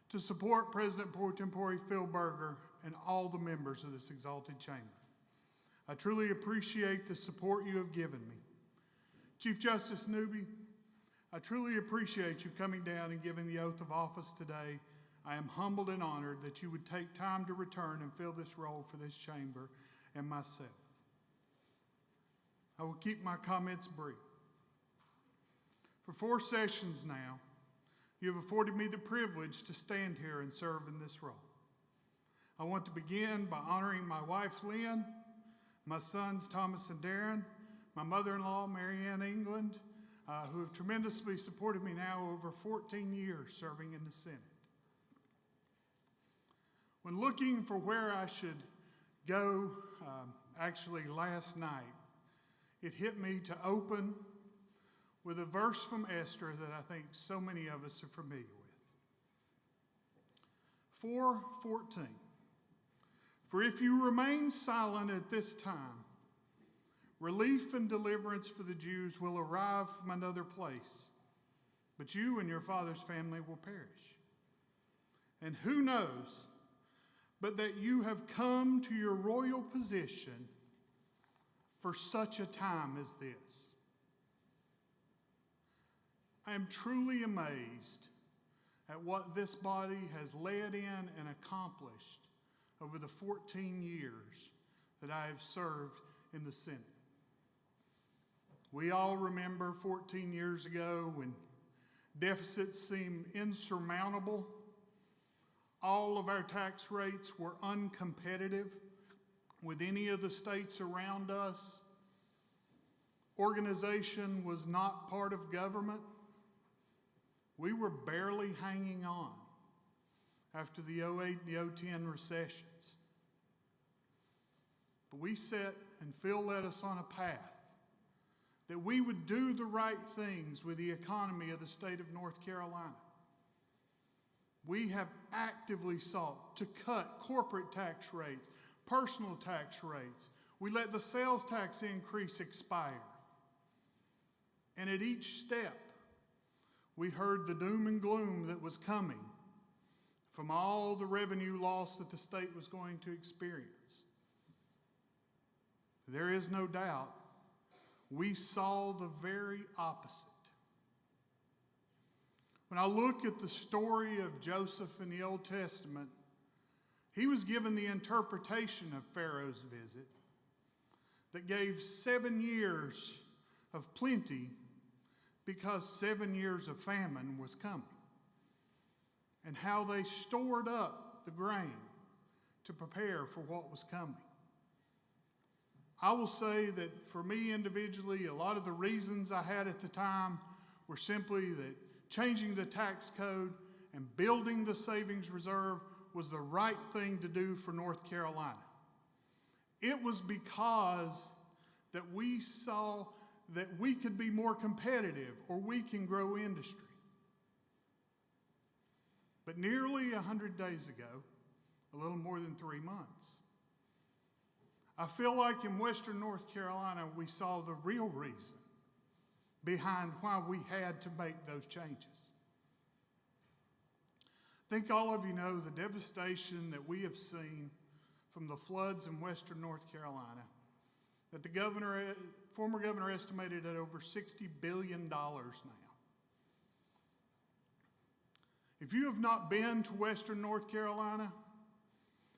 to support President Pro Tempore Phil Berger and all the members of this exalted chamber. I truly appreciate the support you have given me. Chief Justice Newby, I truly appreciate you coming down and giving the oath of office today. I am humbled and honored that you would take time to return and fill this role for this chamber and myself. I will keep my comments brief. For 4 sessions now, you have afforded me the privilege to stand here and serve in this role. I want to begin by honoring my wife, Lynn, my sons, Thomas and Darren, my mother-in-law, Marianne England, who have tremendously supported me now over 14 years serving in the Senate. When looking for where I should go, actually last night, it hit me to open with a verse from Esther that I think so many of us are familiar with. 4:14. For if you remain silent at this time, relief and deliverance for the Jews will arrive from another place, but you and your father's family will perish. And who knows but that you have come to your royal position for such a time as this. I am truly amazed at what this body has led in and accomplished over the 14 years that I have served in the Senate. We all remember 14 years ago when deficits seemed insurmountable. All of our tax rates were uncompetitive with any of the states around us. Organization was not part of government. We were barely hanging on after the 08 and the 010 recessions. But we set, and Phil led us on a path that we would do the right things with the economy of the state of North Carolina. We have actively sought to cut corporate tax rates, personal tax rates. We let the sales tax increase expire. And at each step, we heard the doom and gloom that was coming from all the revenue loss that the state was going to experience. There is no doubt we saw the very opposite. When I look at the story of Joseph in the Old Testament, he was given the interpretation of Pharaoh's visit that gave 7 years of plenty because 7 years of famine was coming, and how they stored up the grain to prepare for what was coming. I will say that for me individually, a lot of the reasons I had at the time were simply that changing the tax code and building the savings reserve was the right thing to do for North Carolina. It was because that we saw that we could be more competitive or we can grow industry. But nearly 100 days ago, a little more than 3 months, I feel like in Western North Carolina, we saw the real reason behind why we had to make those changes. I think all of you know the devastation that we have seen from the floods in Western North Carolina, that the former governor estimated at over $60 billion now. If you have not been to Western North Carolina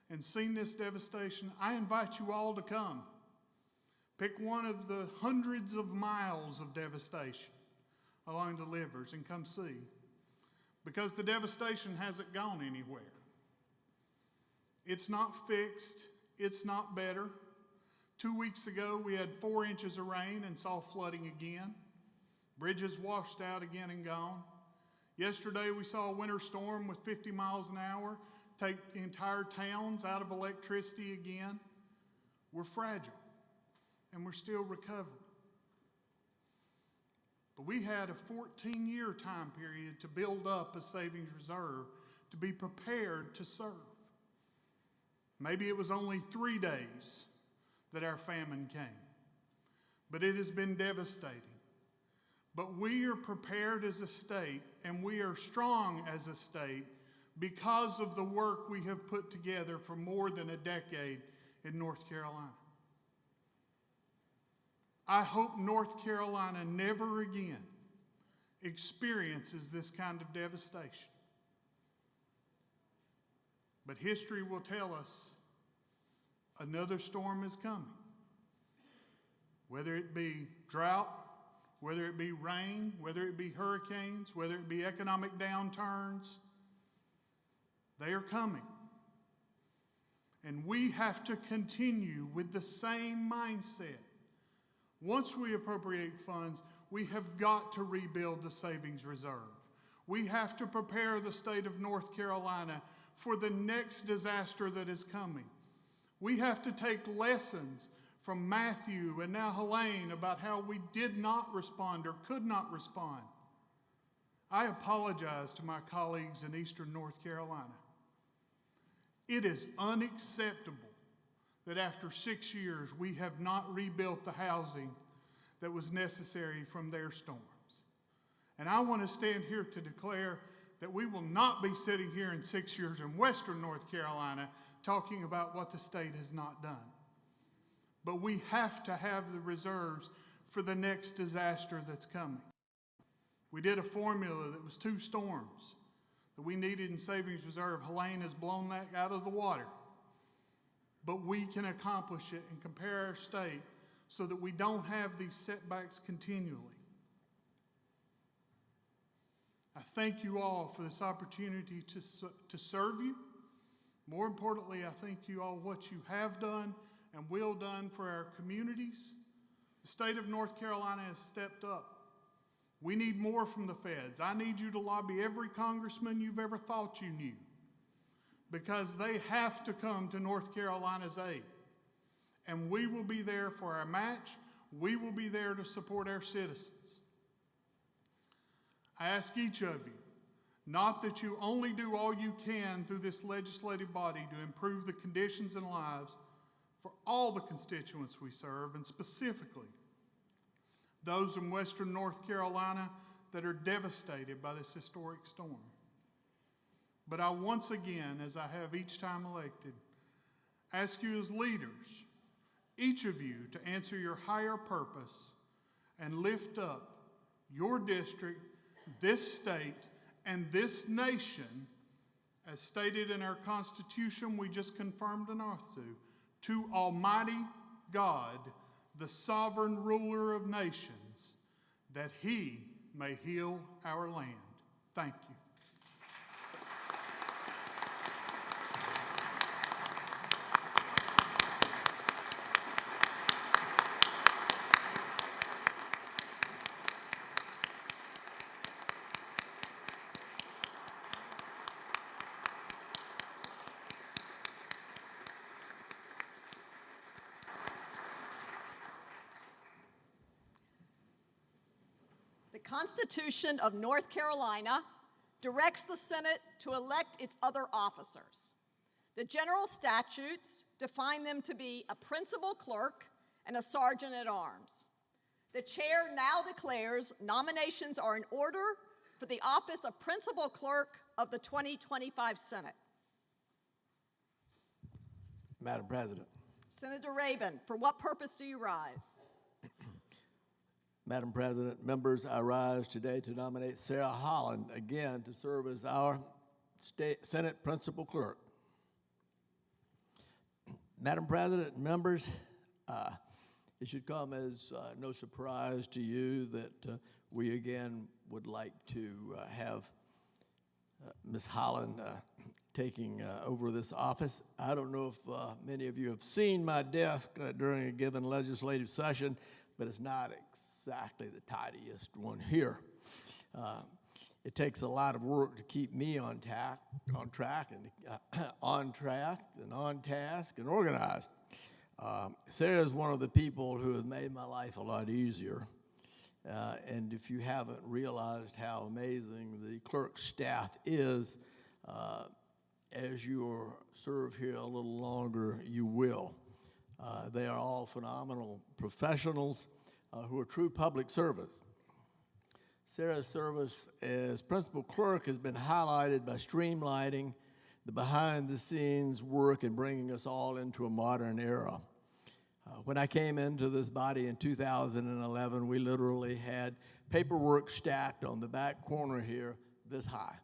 and seen this devastation, I invite you all to come. Pick one of the hundreds of miles of devastation along the rivers and come see, because the devastation hasn't gone anywhere. It's not fixed, it's not better. 2 weeks ago, we had 4 inches of rain and saw flooding again. Bridges washed out again and gone. Yesterday, we saw a winter storm with 50 miles an hour take entire towns out of electricity again. We're fragile, and we're still recovering. But we had a 14-year time period to build up a savings reserve to be prepared to serve. Maybe it was only 3 days that our famine came, but it has been devastating. But we are prepared as a state, and we are strong as a state because of the work we have put together for more than a decade in North Carolina. I hope North Carolina never again experiences this kind of devastation. But history will tell us another storm is coming. Whether it be drought, whether it be rain, whether it be hurricanes, whether it be economic downturns, they are coming. And we have to continue with the same mindset. Once we appropriate funds, we have got to rebuild the savings reserve. We have to prepare the state of North Carolina for the next disaster that is coming. We have to take lessons from Matthew and now Helene about how we did not respond or could not respond. I apologize to my colleagues in Eastern North Carolina. It is unacceptable that after 6 years we have not rebuilt the housing that was necessary from their storms. And I want to stand here to declare that we will not be sitting here in 6 years in Western North Carolina talking about what the state has not done. But we have to have the reserves for the next disaster that's coming. We did a formula that was 2 storms that we needed in savings reserve. Helene has blown that out of the water. But we can accomplish it and compare our state so that we don't have these setbacks continually. I thank you all for this opportunity to serve you. More importantly, I thank you all what you have done and will done for our communities. The state of North Carolina has stepped up. We need more from the feds. I need you to lobby every congressman you've ever thought you knew, because they have to come to North Carolina's aid. And we will be there for our match. We will be there to support our citizens. I ask each of you, not that you only do all you can through this legislative body to improve the conditions and lives for all the constituents we serve, and specifically those in western North Carolina that are devastated by this historic storm. But I once again, as I have each time elected, ask you as leaders, each of you, to answer your higher purpose and lift up your district, this state, and this nation, as stated in our Constitution we just confirmed an oath to Almighty God, the sovereign ruler of nations, that He may heal our land. Thank you. The Constitution of North Carolina directs the Senate to elect its other officers. The general statutes define them to be a principal clerk and a sergeant at arms. The chair now declares nominations are in order for the office of principal clerk of the 2025 Senate. Madam President. Senator Rabin, for what purpose do you rise? Madam President, members, I rise today to nominate Sarah Holland again to serve as our Senate Principal Clerk. Madam President, members, it should come as no surprise to you that we again would like to have Ms. Holland taking over this office. I don't know if many of you have seen my desk during a given legislative session, but it's not exactly the tidiest one here. It takes a lot of work to keep me on track, and on task, and organized. Sarah is one of the people who has made my life a lot easier. And if you haven't realized how amazing the clerk staff is, as you serve here a little longer, you will. They are all phenomenal professionals who are true public servants. Sarah's service as principal clerk has been highlighted by streamlining the behind-the-scenes work and bringing us all into a modern era. When I came into this body in 2011, we literally had paperwork stacked on the back corner here this high.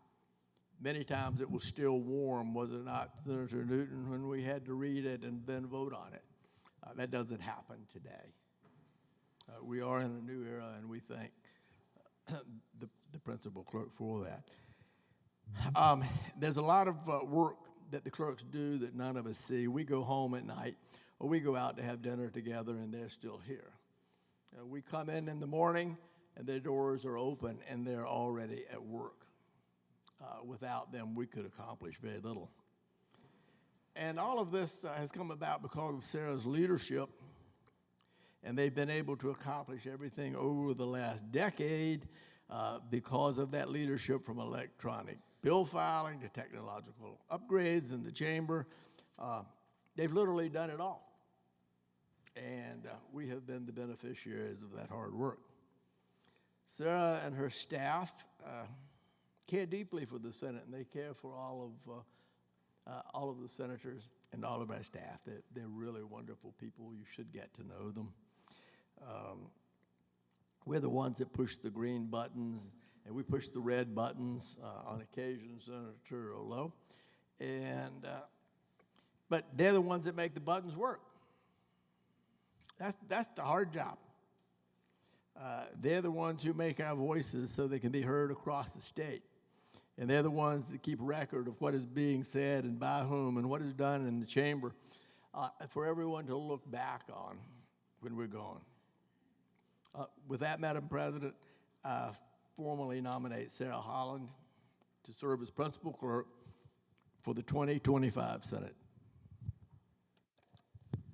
Many times it was still warm, was it not, Senator Newton, when we had to read it and then vote on it? That doesn't happen today. We are in a new era, and we thank the principal clerk for that. There's a lot of work that the clerks do that none of us see. We go home at night, or we go out to have dinner together, and they're still here. We come in the morning, and their doors are open, and they're already at work. Without them, we could accomplish very little. And all of this has come about because of Sarah's leadership, and they've been able to accomplish everything over the last decade because of that leadership, from electronic bill filing to technological upgrades in the chamber. They've literally done it all. And we have been the beneficiaries of that hard work. Sarah and her staff care deeply for the Senate, and they care for all of the senators and all of our staff. They're really wonderful people. You should get to know them. We're the ones that push the green buttons and we push the red buttons on occasion, Senator Lowe. And but they're the ones that make the buttons work. That's the hard job. They're the ones who make our voices so they can be heard across the state. And they're the ones that keep record of what is being said and by whom and what is done in the chamber for everyone to look back on when we're gone. With that, Madam President, I formally nominate Sarah Holland to serve as principal clerk for the 2025 Senate.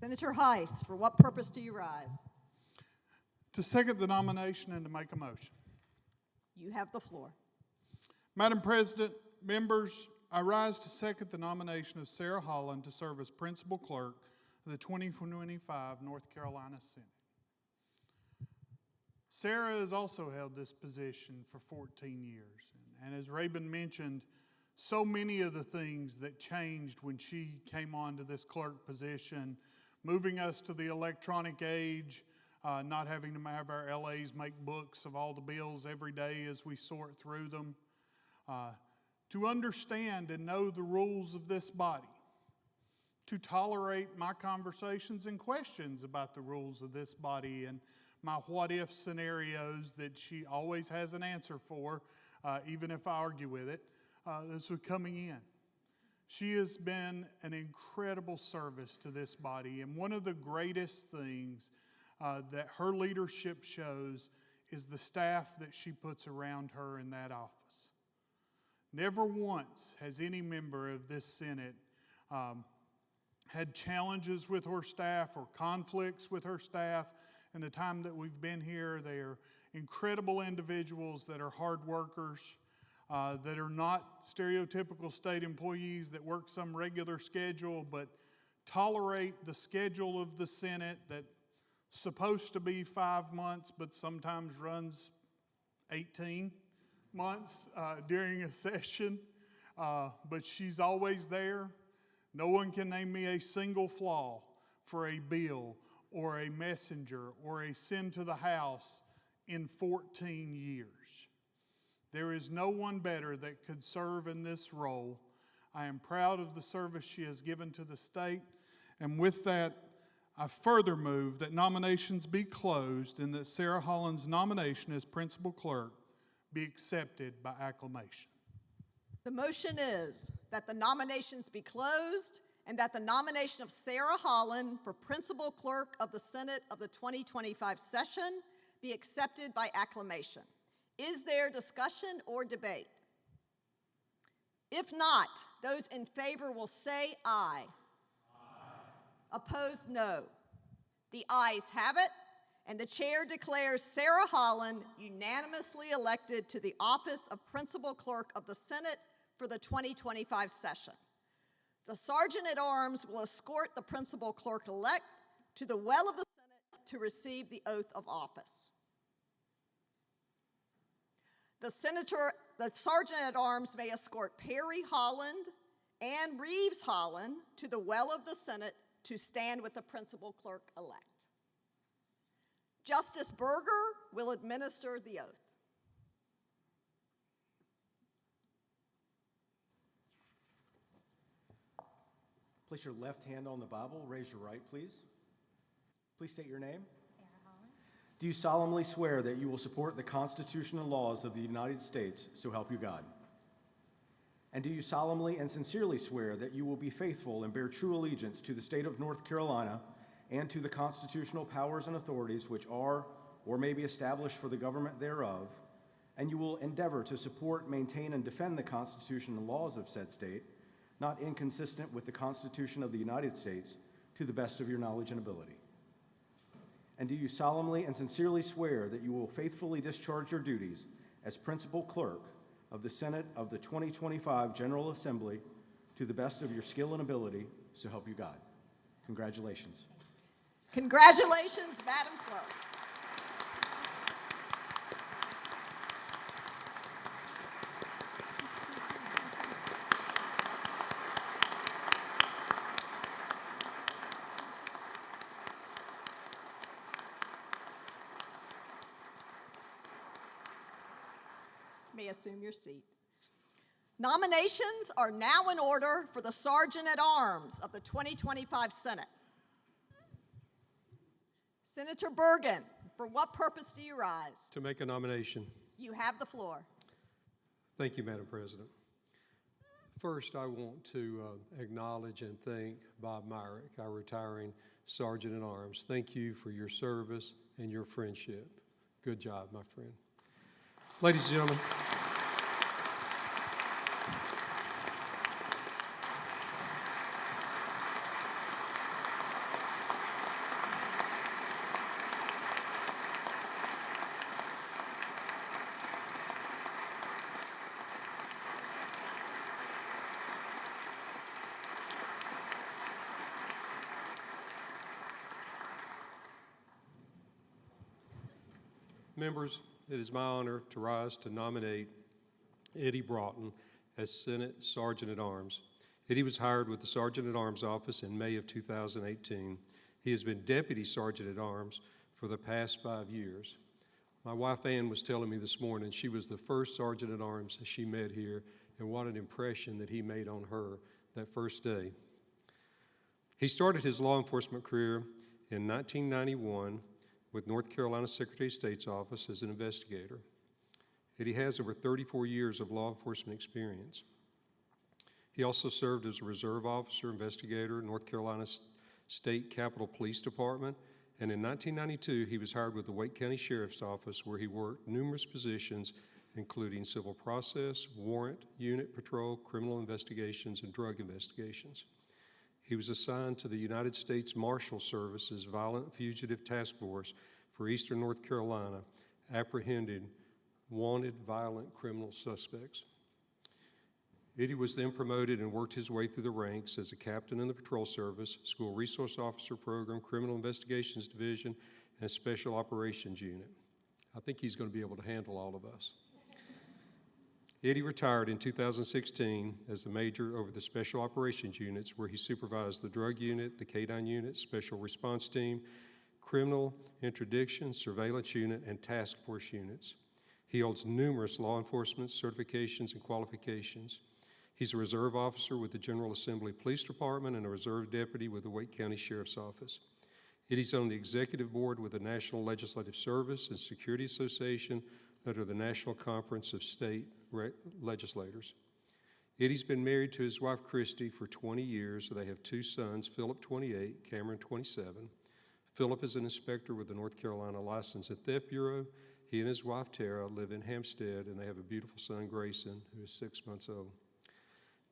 Senator Hise, for what purpose do you rise? To second the nomination and to make a motion. You have the floor. Madam President, members, I rise to second the nomination of Sarah Holland to serve as principal clerk of the 2025 North Carolina Senate. Sarah has also held this position for 14 years. And as Rabin mentioned, so many of the things that changed when she came onto this clerk position, moving us to the electronic age, not having to have our LAs make books of all the bills every day as we sort through them, to understand and know the rules of this body, to tolerate my conversations and questions about the rules of this body and my what-if scenarios that she always has an answer for, even if I argue with it. This was coming in. She has been an incredible service to this body, and one of the greatest things that her leadership shows is the staff that she puts around her in that office. Never once has any member of this Senate had challenges with her staff or conflicts with her staff. In the time that we've been here, they are incredible individuals that are hard workers, that are not stereotypical state employees that work some regular schedule, but tolerate the schedule of the Senate that's supposed to be 5 months, but sometimes runs 18 months during a session. But she's always there. No one can name me a single flaw for a bill or a messenger or a send to the House in 14 years. There is no one better that could serve in this role. I am proud of the service she has given to the state, and with that, I further move that nominations be closed and that Sarah Holland's nomination as principal clerk be accepted by acclamation. The motion is that the nominations be closed and that the nomination of Sarah Holland for principal clerk of the Senate of the 2025 session be accepted by acclamation. Is there discussion or debate? If not, those in favor will say aye. Opposed, no. The ayes have it, and the chair declares Sarah Holland unanimously elected to the office of Principal Clerk of the Senate for the 2025 session. The Sergeant-at-Arms will escort the Principal Clerk-elect to the well of the Senate to receive the oath of office. The Sergeant-at-Arms may escort Perry Holland and Reeves Holland to the well of the Senate to stand with the Principal Clerk-elect. Justice Berger will administer the oath. Place your left hand on the Bible. Raise your right, please. Please state your name. Sarah Holland. Do you solemnly swear that you will support the Constitution and laws of the United States, so help you God? And do you solemnly and sincerely swear that you will be faithful and bear true allegiance to the state of North Carolina and to the constitutional powers and authorities which are or may be established for the government thereof, and you will endeavor to support, maintain, and defend the Constitution and laws of said state, not inconsistent with the Constitution of the United States, to the best of your knowledge and ability? And do you solemnly and sincerely swear that you will faithfully discharge your duties as principal clerk of the Senate of the 2025 General Assembly to the best of your skill and ability, so help you God? Congratulations. Congratulations, Madam Clerk. may assume your seat. Nominations are now in order for the Sergeant at Arms of the 2025 Senate. Senator Bergen, for what purpose do you rise? To make a nomination. You have the floor. Thank you, Madam President. First, I want to acknowledge and thank Bob Myrick, our retiring Sergeant at Arms. Thank you for your service and your friendship. Good job, my friend. Ladies and gentlemen, members, it is my honor to rise to nominate Eddie Broughton as Senate Sergeant at Arms. Eddie was hired with the Sergeant at Arms office in May of 2018. He has been Deputy Sergeant at Arms for the past 5 years. My wife Ann was telling me this morning she was the first Sergeant at Arms she met here, and what an impression that he made on her that first day. He started his law enforcement career in 1991 with North Carolina Secretary of State's office as an investigator. Eddie has over 34 years of law enforcement experience. He also served as a reserve officer investigator in North Carolina State Capitol Police Department, and in 1992 he was hired with the Wake County Sheriff's Office, where he worked numerous positions including civil process, warrant, unit patrol, criminal investigations, and drug investigations. He was assigned to the United States Marshal Service's Violent Fugitive Task Force for Eastern North Carolina, apprehended wanted violent criminal suspects. Eddie was then promoted and worked his way through the ranks as a captain in the Patrol Service, School Resource Officer Program, Criminal Investigations Division, and Special Operations Unit. I think he's going to be able to handle all of us. Eddie retired in 2016 as the major over the Special Operations Units, where he supervised the Drug Unit, the K-9 Unit, Special Response Team, Criminal Interdiction, Surveillance Unit, and Task Force Units. He holds numerous law enforcement certifications and qualifications. He's a reserve officer with the General Assembly Police Department and a reserve deputy with the Wake County Sheriff's Office. Eddie's on the executive board with the National Legislative Service and Security Association under the National Conference of State Legislators. Eddie's been married to his wife Christy for 20 years. They have 2 sons, Philip 28, Cameron 27. Philip is an inspector with the North Carolina License and Theft Bureau. He and his wife Tara live in Hampstead, and they have a beautiful son, Grayson, who is 6 months old.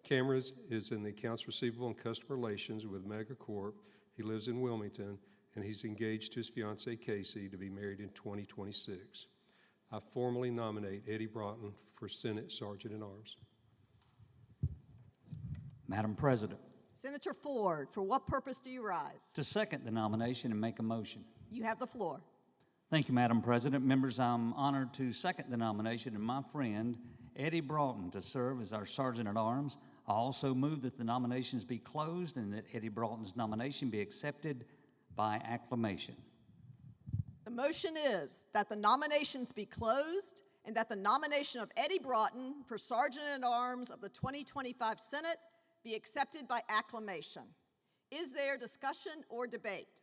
Cameron is in the Accounts Receivable and Customer Relations with Megacorp. He lives in Wilmington, and he's engaged to his fiancée, Casey, to be married in 2026. I formally nominate Eddie Broughton for Senate Sergeant at Arms. Madam President, Senator Ford, for what purpose do you rise? to second the nomination and make a motion. You have the floor. Thank you, Madam President. Members, I'm honored to second the nomination of my friend Eddie Broughton to serve as our Sergeant at Arms. I also move that the nominations be closed and that Eddie Broughton's nomination be accepted by acclamation. The motion is that the nominations be closed and that the nomination of Eddie Broughton for Sergeant at Arms of the 2025 Senate be accepted by acclamation. Is there discussion or debate?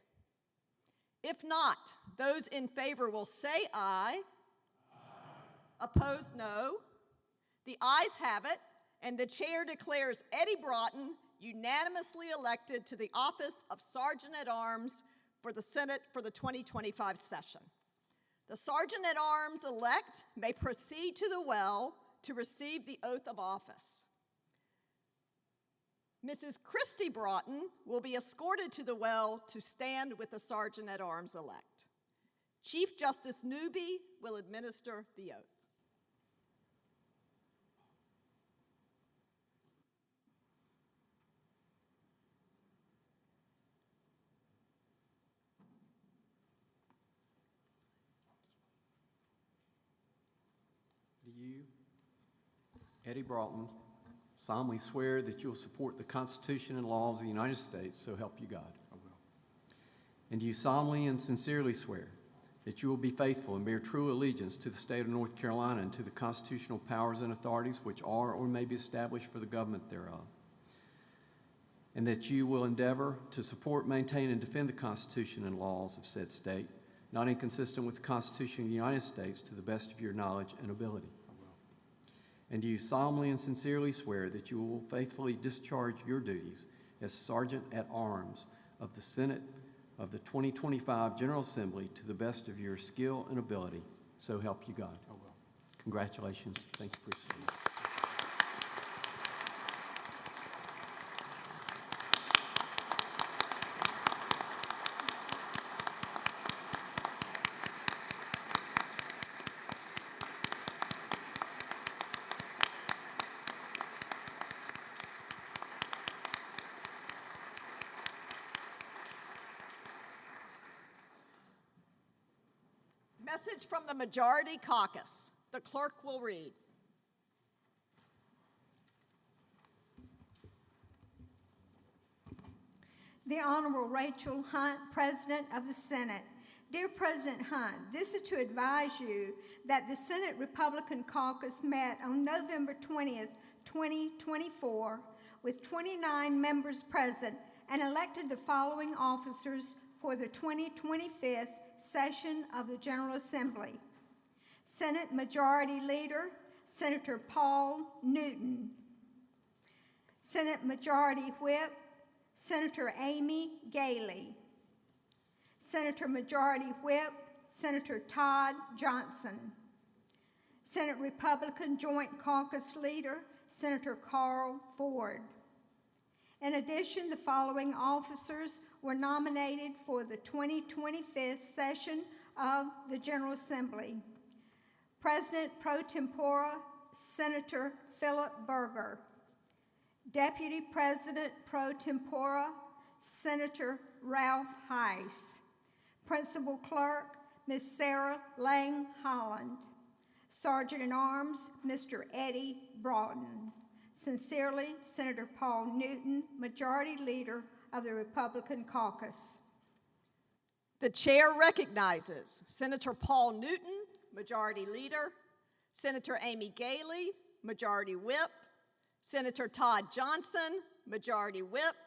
If not, those in favor will say aye. Opposed, no. The ayes have it, and the chair declares Eddie Broughton unanimously elected to the office of Sergeant at Arms for the Senate for the 2025 session. The Sergeant at Arms-elect may proceed to the well to receive the oath of office. Mrs. Christy Broughton will be escorted to the well to stand with the Sergeant at Arms-elect. Chief Justice Newby will administer the oath. Do you, Eddie Broughton, solemnly swear that you will support the Constitution and laws of the United States, so help you God? I will. And do you solemnly and sincerely swear that you will be faithful and bear true allegiance to the state of North Carolina and to the constitutional powers and authorities which are or may be established for the government thereof, and that you will endeavor to support, maintain, and defend the Constitution and laws of said state, not inconsistent with the Constitution of the United States, to the best of your knowledge and ability. And do you solemnly and sincerely swear that you will faithfully discharge your duties as Sergeant at Arms of the Senate of the 2025 General Assembly to the best of your skill and ability? So help you God. I will. Congratulations. Thank you for your service. Message from the Majority Caucus. The clerk will read. The Honorable Rachel Hunt, President of the Senate. Dear President Hunt, this is to advise you that the Senate Republican Caucus met on November 20th, 2024, with 29 members present and elected the following officers for the 2025 session of the General Assembly. Senate Majority Leader, Senator Paul Newton. Senate Majority Whip, Senator Amy Gailey. Senator Majority Whip, Senator Todd Johnson. Senate Republican Joint Caucus Leader, Senator Carl Ford. In addition, the following officers were nominated for the 2025 session of the General Assembly. President Pro Tempore, Senator Philip Berger. Deputy President Pro Tempore, Senator Ralph Hise. Principal Clerk, Ms. Sarah Lang Holland. Sergeant at Arms, Mr. Eddie Broughton. Sincerely, Senator Paul Newton, Majority Leader of the Republican Caucus. The chair recognizes Senator Paul Newton, Majority Leader, Senator Amy Gailey, Majority Whip, Senator Todd Johnson, Majority Whip,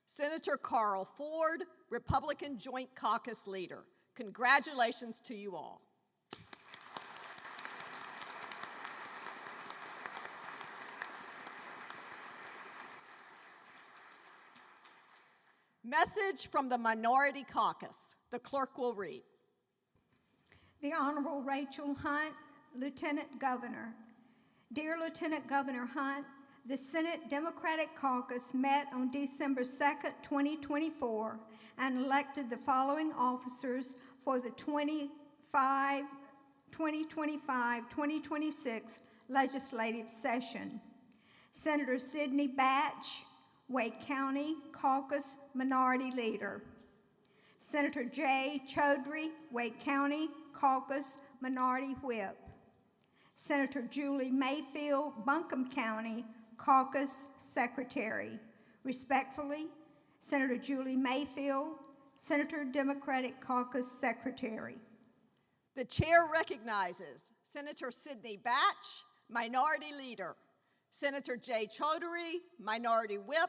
Senator Carl Ford, Republican Joint Caucus Leader. Congratulations to you all. Message from the Minority Caucus. The clerk will read. The Honorable Rachel Hunt, Lieutenant Governor. Dear Lieutenant Governor Hunt, the Senate Democratic Caucus met on December 2nd, 2024, and elected the following officers for the 2025-2026 legislative session. Senator Sidney Batch, Wake County Caucus Minority Leader. Senator Jay Chaudhry, Wake County Caucus Minority Whip. Senator Julie Mayfield, Buncombe County Caucus Secretary. Respectfully, Senator Julie Mayfield, Senator Democratic Caucus Secretary. The chair recognizes Senator Sidney Batch, Minority Leader, Senator Jay Chaudhry, Minority Whip,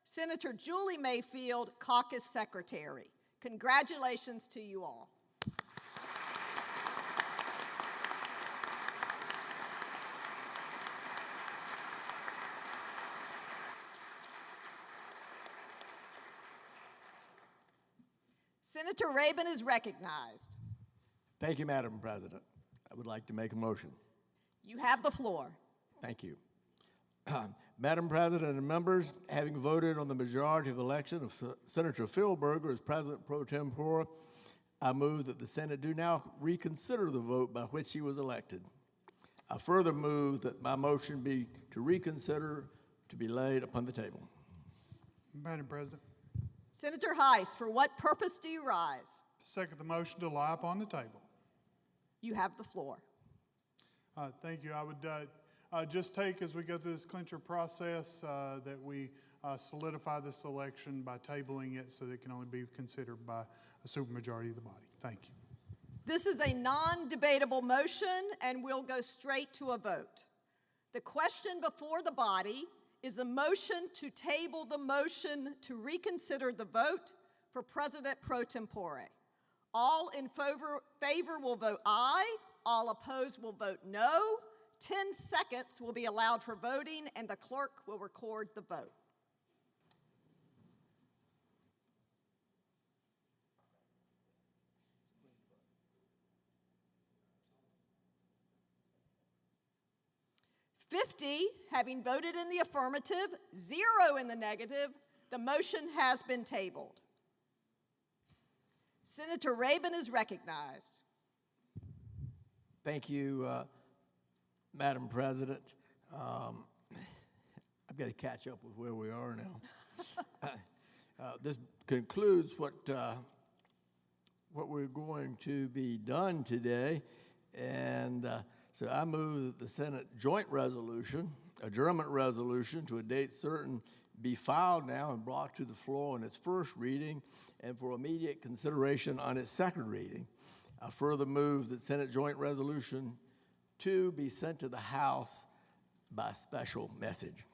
Senator Julie Mayfield, Caucus Secretary. Congratulations to you all. Senator Rabin is recognized. Thank you, Madam President. I would like to make a motion. You have the floor. Thank you. Madam President and members, having voted on the majority of the election of Senator Phil Berger as President Pro Tempore, I move that the Senate do now reconsider the vote by which he was elected. I further move that my motion be to reconsider to be laid upon the table. Madam President, Senator Hise, for what purpose do you rise? to second the motion to lie upon the table. You have the floor. Thank you. I would just take, as we go through this clincher process, that we solidify this election by tabling it so that it can only be considered by a supermajority of the body. Thank you. This is a non-debatable motion, and we'll go straight to a vote. The question before the body is a motion to table the motion to reconsider the vote for President Pro Tempore. All in favor will vote aye. All opposed will vote no. 10 seconds will be allowed for voting, and the clerk will record the vote. Having voted in the affirmative, 0 in the negative, the motion has been tabled. Senator Rabin is recognized. Thank you, Madam President. I've got to catch up with where we are now. This concludes what we're going to be done today, and so I move that the Senate joint resolution, adjournment resolution to a date certain, be filed now and brought to the floor on its first reading and for immediate consideration on its second reading. I further move that Senate Joint Resolution 2 be sent to the House by special message.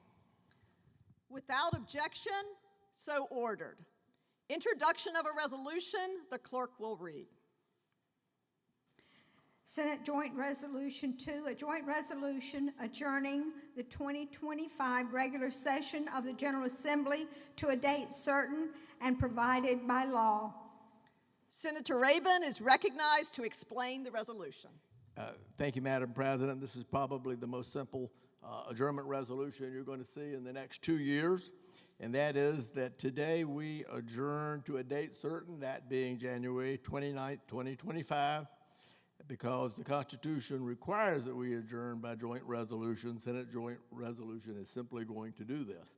Without objection, so ordered. Introduction of a resolution, the clerk will read. Senate Joint Resolution 2, a joint resolution adjourning the 2025 regular session of the General Assembly to a date certain and provided by law. Senator Rabin is recognized to explain the resolution. Thank you, Madam President. This is probably the most simple adjournment resolution you're going to see in the next 2 years, and that is that today we adjourn to a date certain, that being January 29th, 2025, because the Constitution requires that we adjourn by joint resolution. Senate joint resolution is simply going to do this.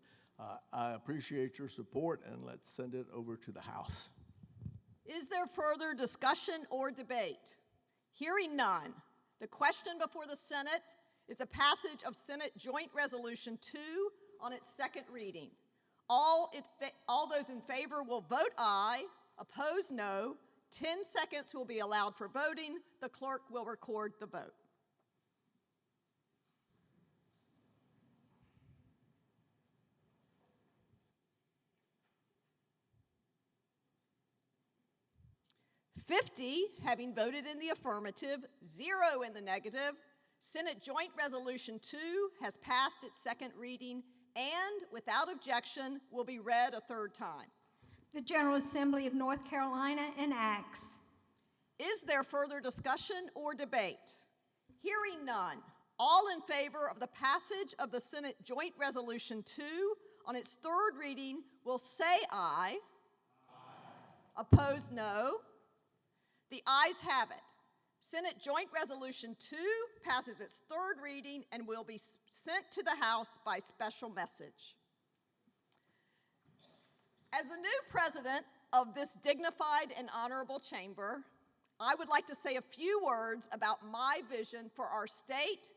I appreciate your support, and let's send it over to the House. Is there further discussion or debate? Hearing none, the question before the Senate is the passage of Senate Joint Resolution 2 on its second reading. All those in favor will vote aye, opposed no. 10 seconds will be allowed for voting. The clerk will record the vote. Having voted in the affirmative, 0 in the negative, Senate Joint Resolution 2 has passed its second reading and, without objection, will be read a third time. The General Assembly of North Carolina enacts. Is there further discussion or debate? Hearing none, all in favor of the passage of the Senate Joint Resolution 2 on its third reading will say aye. Opposed, no. The ayes have it. Senate Joint Resolution 2 passes its third reading and will be sent to the House by special message. As the new president of this dignified and honorable chamber, I would like to say a few words about my vision for our state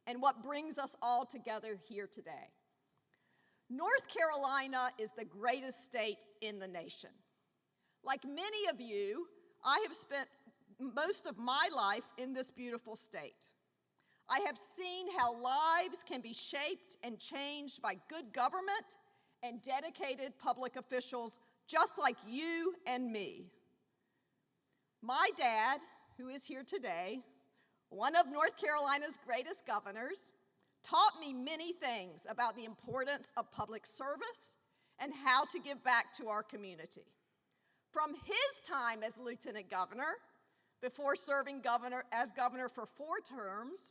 and what brings us all together here today. North Carolina is the greatest state in the nation. Like many of you, I have spent most of my life in this beautiful state. I have seen how lives can be shaped and changed by good government and dedicated public officials just like you and me. My dad, who is here today, one of North Carolina's greatest governors, taught me many things about the importance of public service and how to give back to our community. From his time as lieutenant governor, before serving as governor for 4 terms,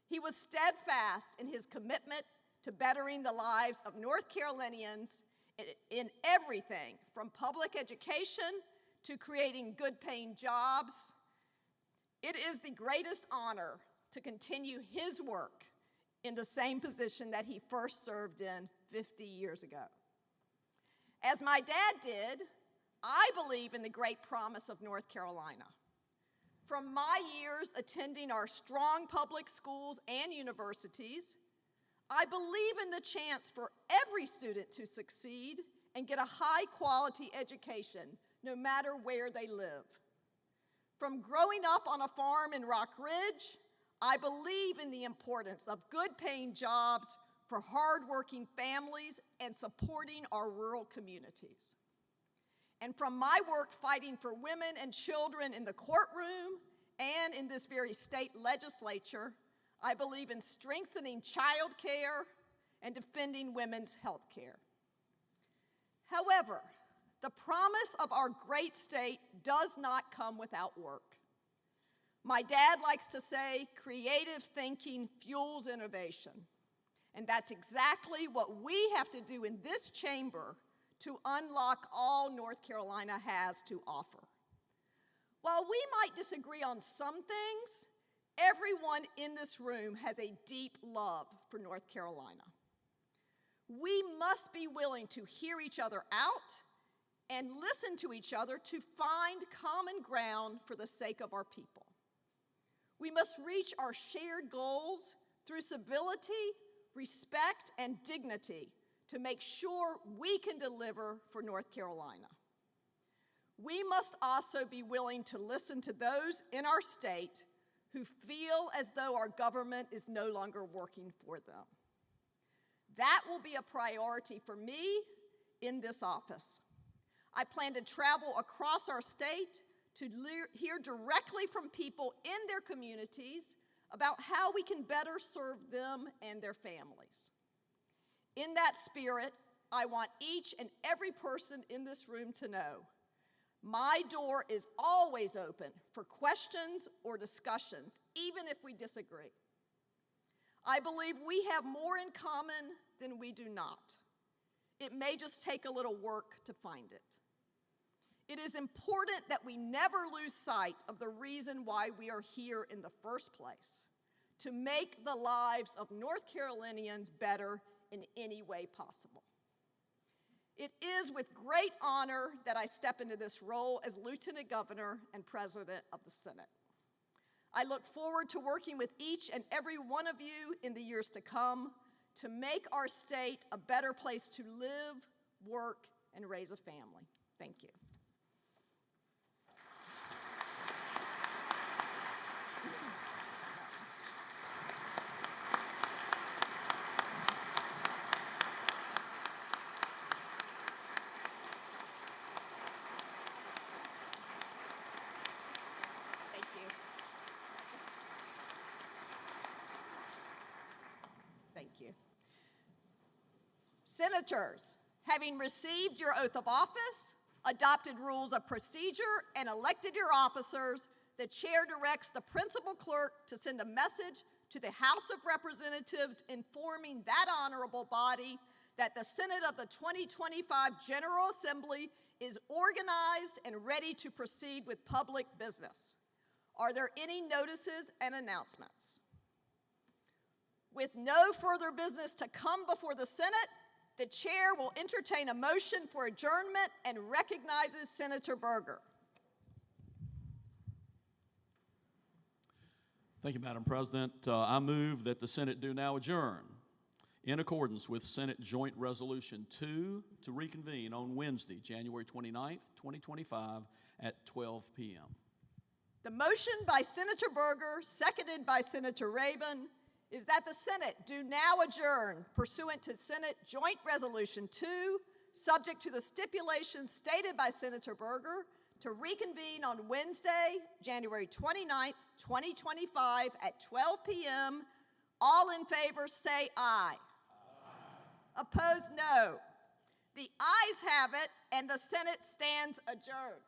he was steadfast in his commitment to bettering the lives of North Carolinians in everything from public education to creating good-paying jobs. It is the greatest honor to continue his work in the same position that he first served in 50 years ago. As my dad did, I believe in the great promise of North Carolina. From my years attending our strong public schools and universities, I believe in the chance for every student to succeed and get a high-quality education, no matter where they live. From growing up on a farm in Rock Ridge, I believe in the importance of good-paying jobs for hardworking families and supporting our rural communities. And from my work fighting for women and children in the courtroom and in this very state legislature, I believe in strengthening child care and defending women's health care. However, the promise of our great state does not come without work. My dad likes to say, creative thinking fuels innovation. And that's exactly what we have to do in this chamber to unlock all North Carolina has to offer. While we might disagree on some things, everyone in this room has a deep love for North Carolina. We must be willing to hear each other out and listen to each other to find common ground for the sake of our people. We must reach our shared goals through civility, respect, and dignity to make sure we can deliver for North Carolina. We must also be willing to listen to those in our state who feel as though our government is no longer working for them. That will be a priority for me in this office. I plan to travel across our state to hear directly from people in their communities about how we can better serve them and their families. In that spirit, I want each and every person in this room to know my door is always open for questions or discussions, even if we disagree. I believe we have more in common than we do not. It may just take a little work to find it. It is important that we never lose sight of the reason why we are here in the first place, to make the lives of North Carolinians better in any way possible. It is with great honor that I step into this role as Lieutenant Governor and President of the Senate. I look forward to working with each and every one of you in the years to come to make our state a better place to live, work, and raise a family. Thank you. Thank you. Senators, having received your oath of office, adopted rules of procedure, and elected your officers, the chair directs the principal clerk to send a message to the House of Representatives informing that honorable body that the Senate of the 2025 General Assembly is organized and ready to proceed with public business. Are there any notices and announcements? With no further business to come before the Senate, the chair will entertain a motion for adjournment and recognizes Senator Berger. Thank you, Madam President. I move that the Senate do now adjourn in accordance with Senate Joint Resolution 2 to reconvene on Wednesday, January 29th, 2025 at 12 p.m. The motion by Senator Berger, seconded by Senator Rabin, is that the Senate do now adjourn pursuant to Senate Joint Resolution 2, subject to the stipulations stated by Senator Berger, to reconvene on Wednesday, January 29th, 2025 at 12 p.m. All in favor say aye. Aye. Opposed, no. The ayes have it, and the Senate stands adjourned.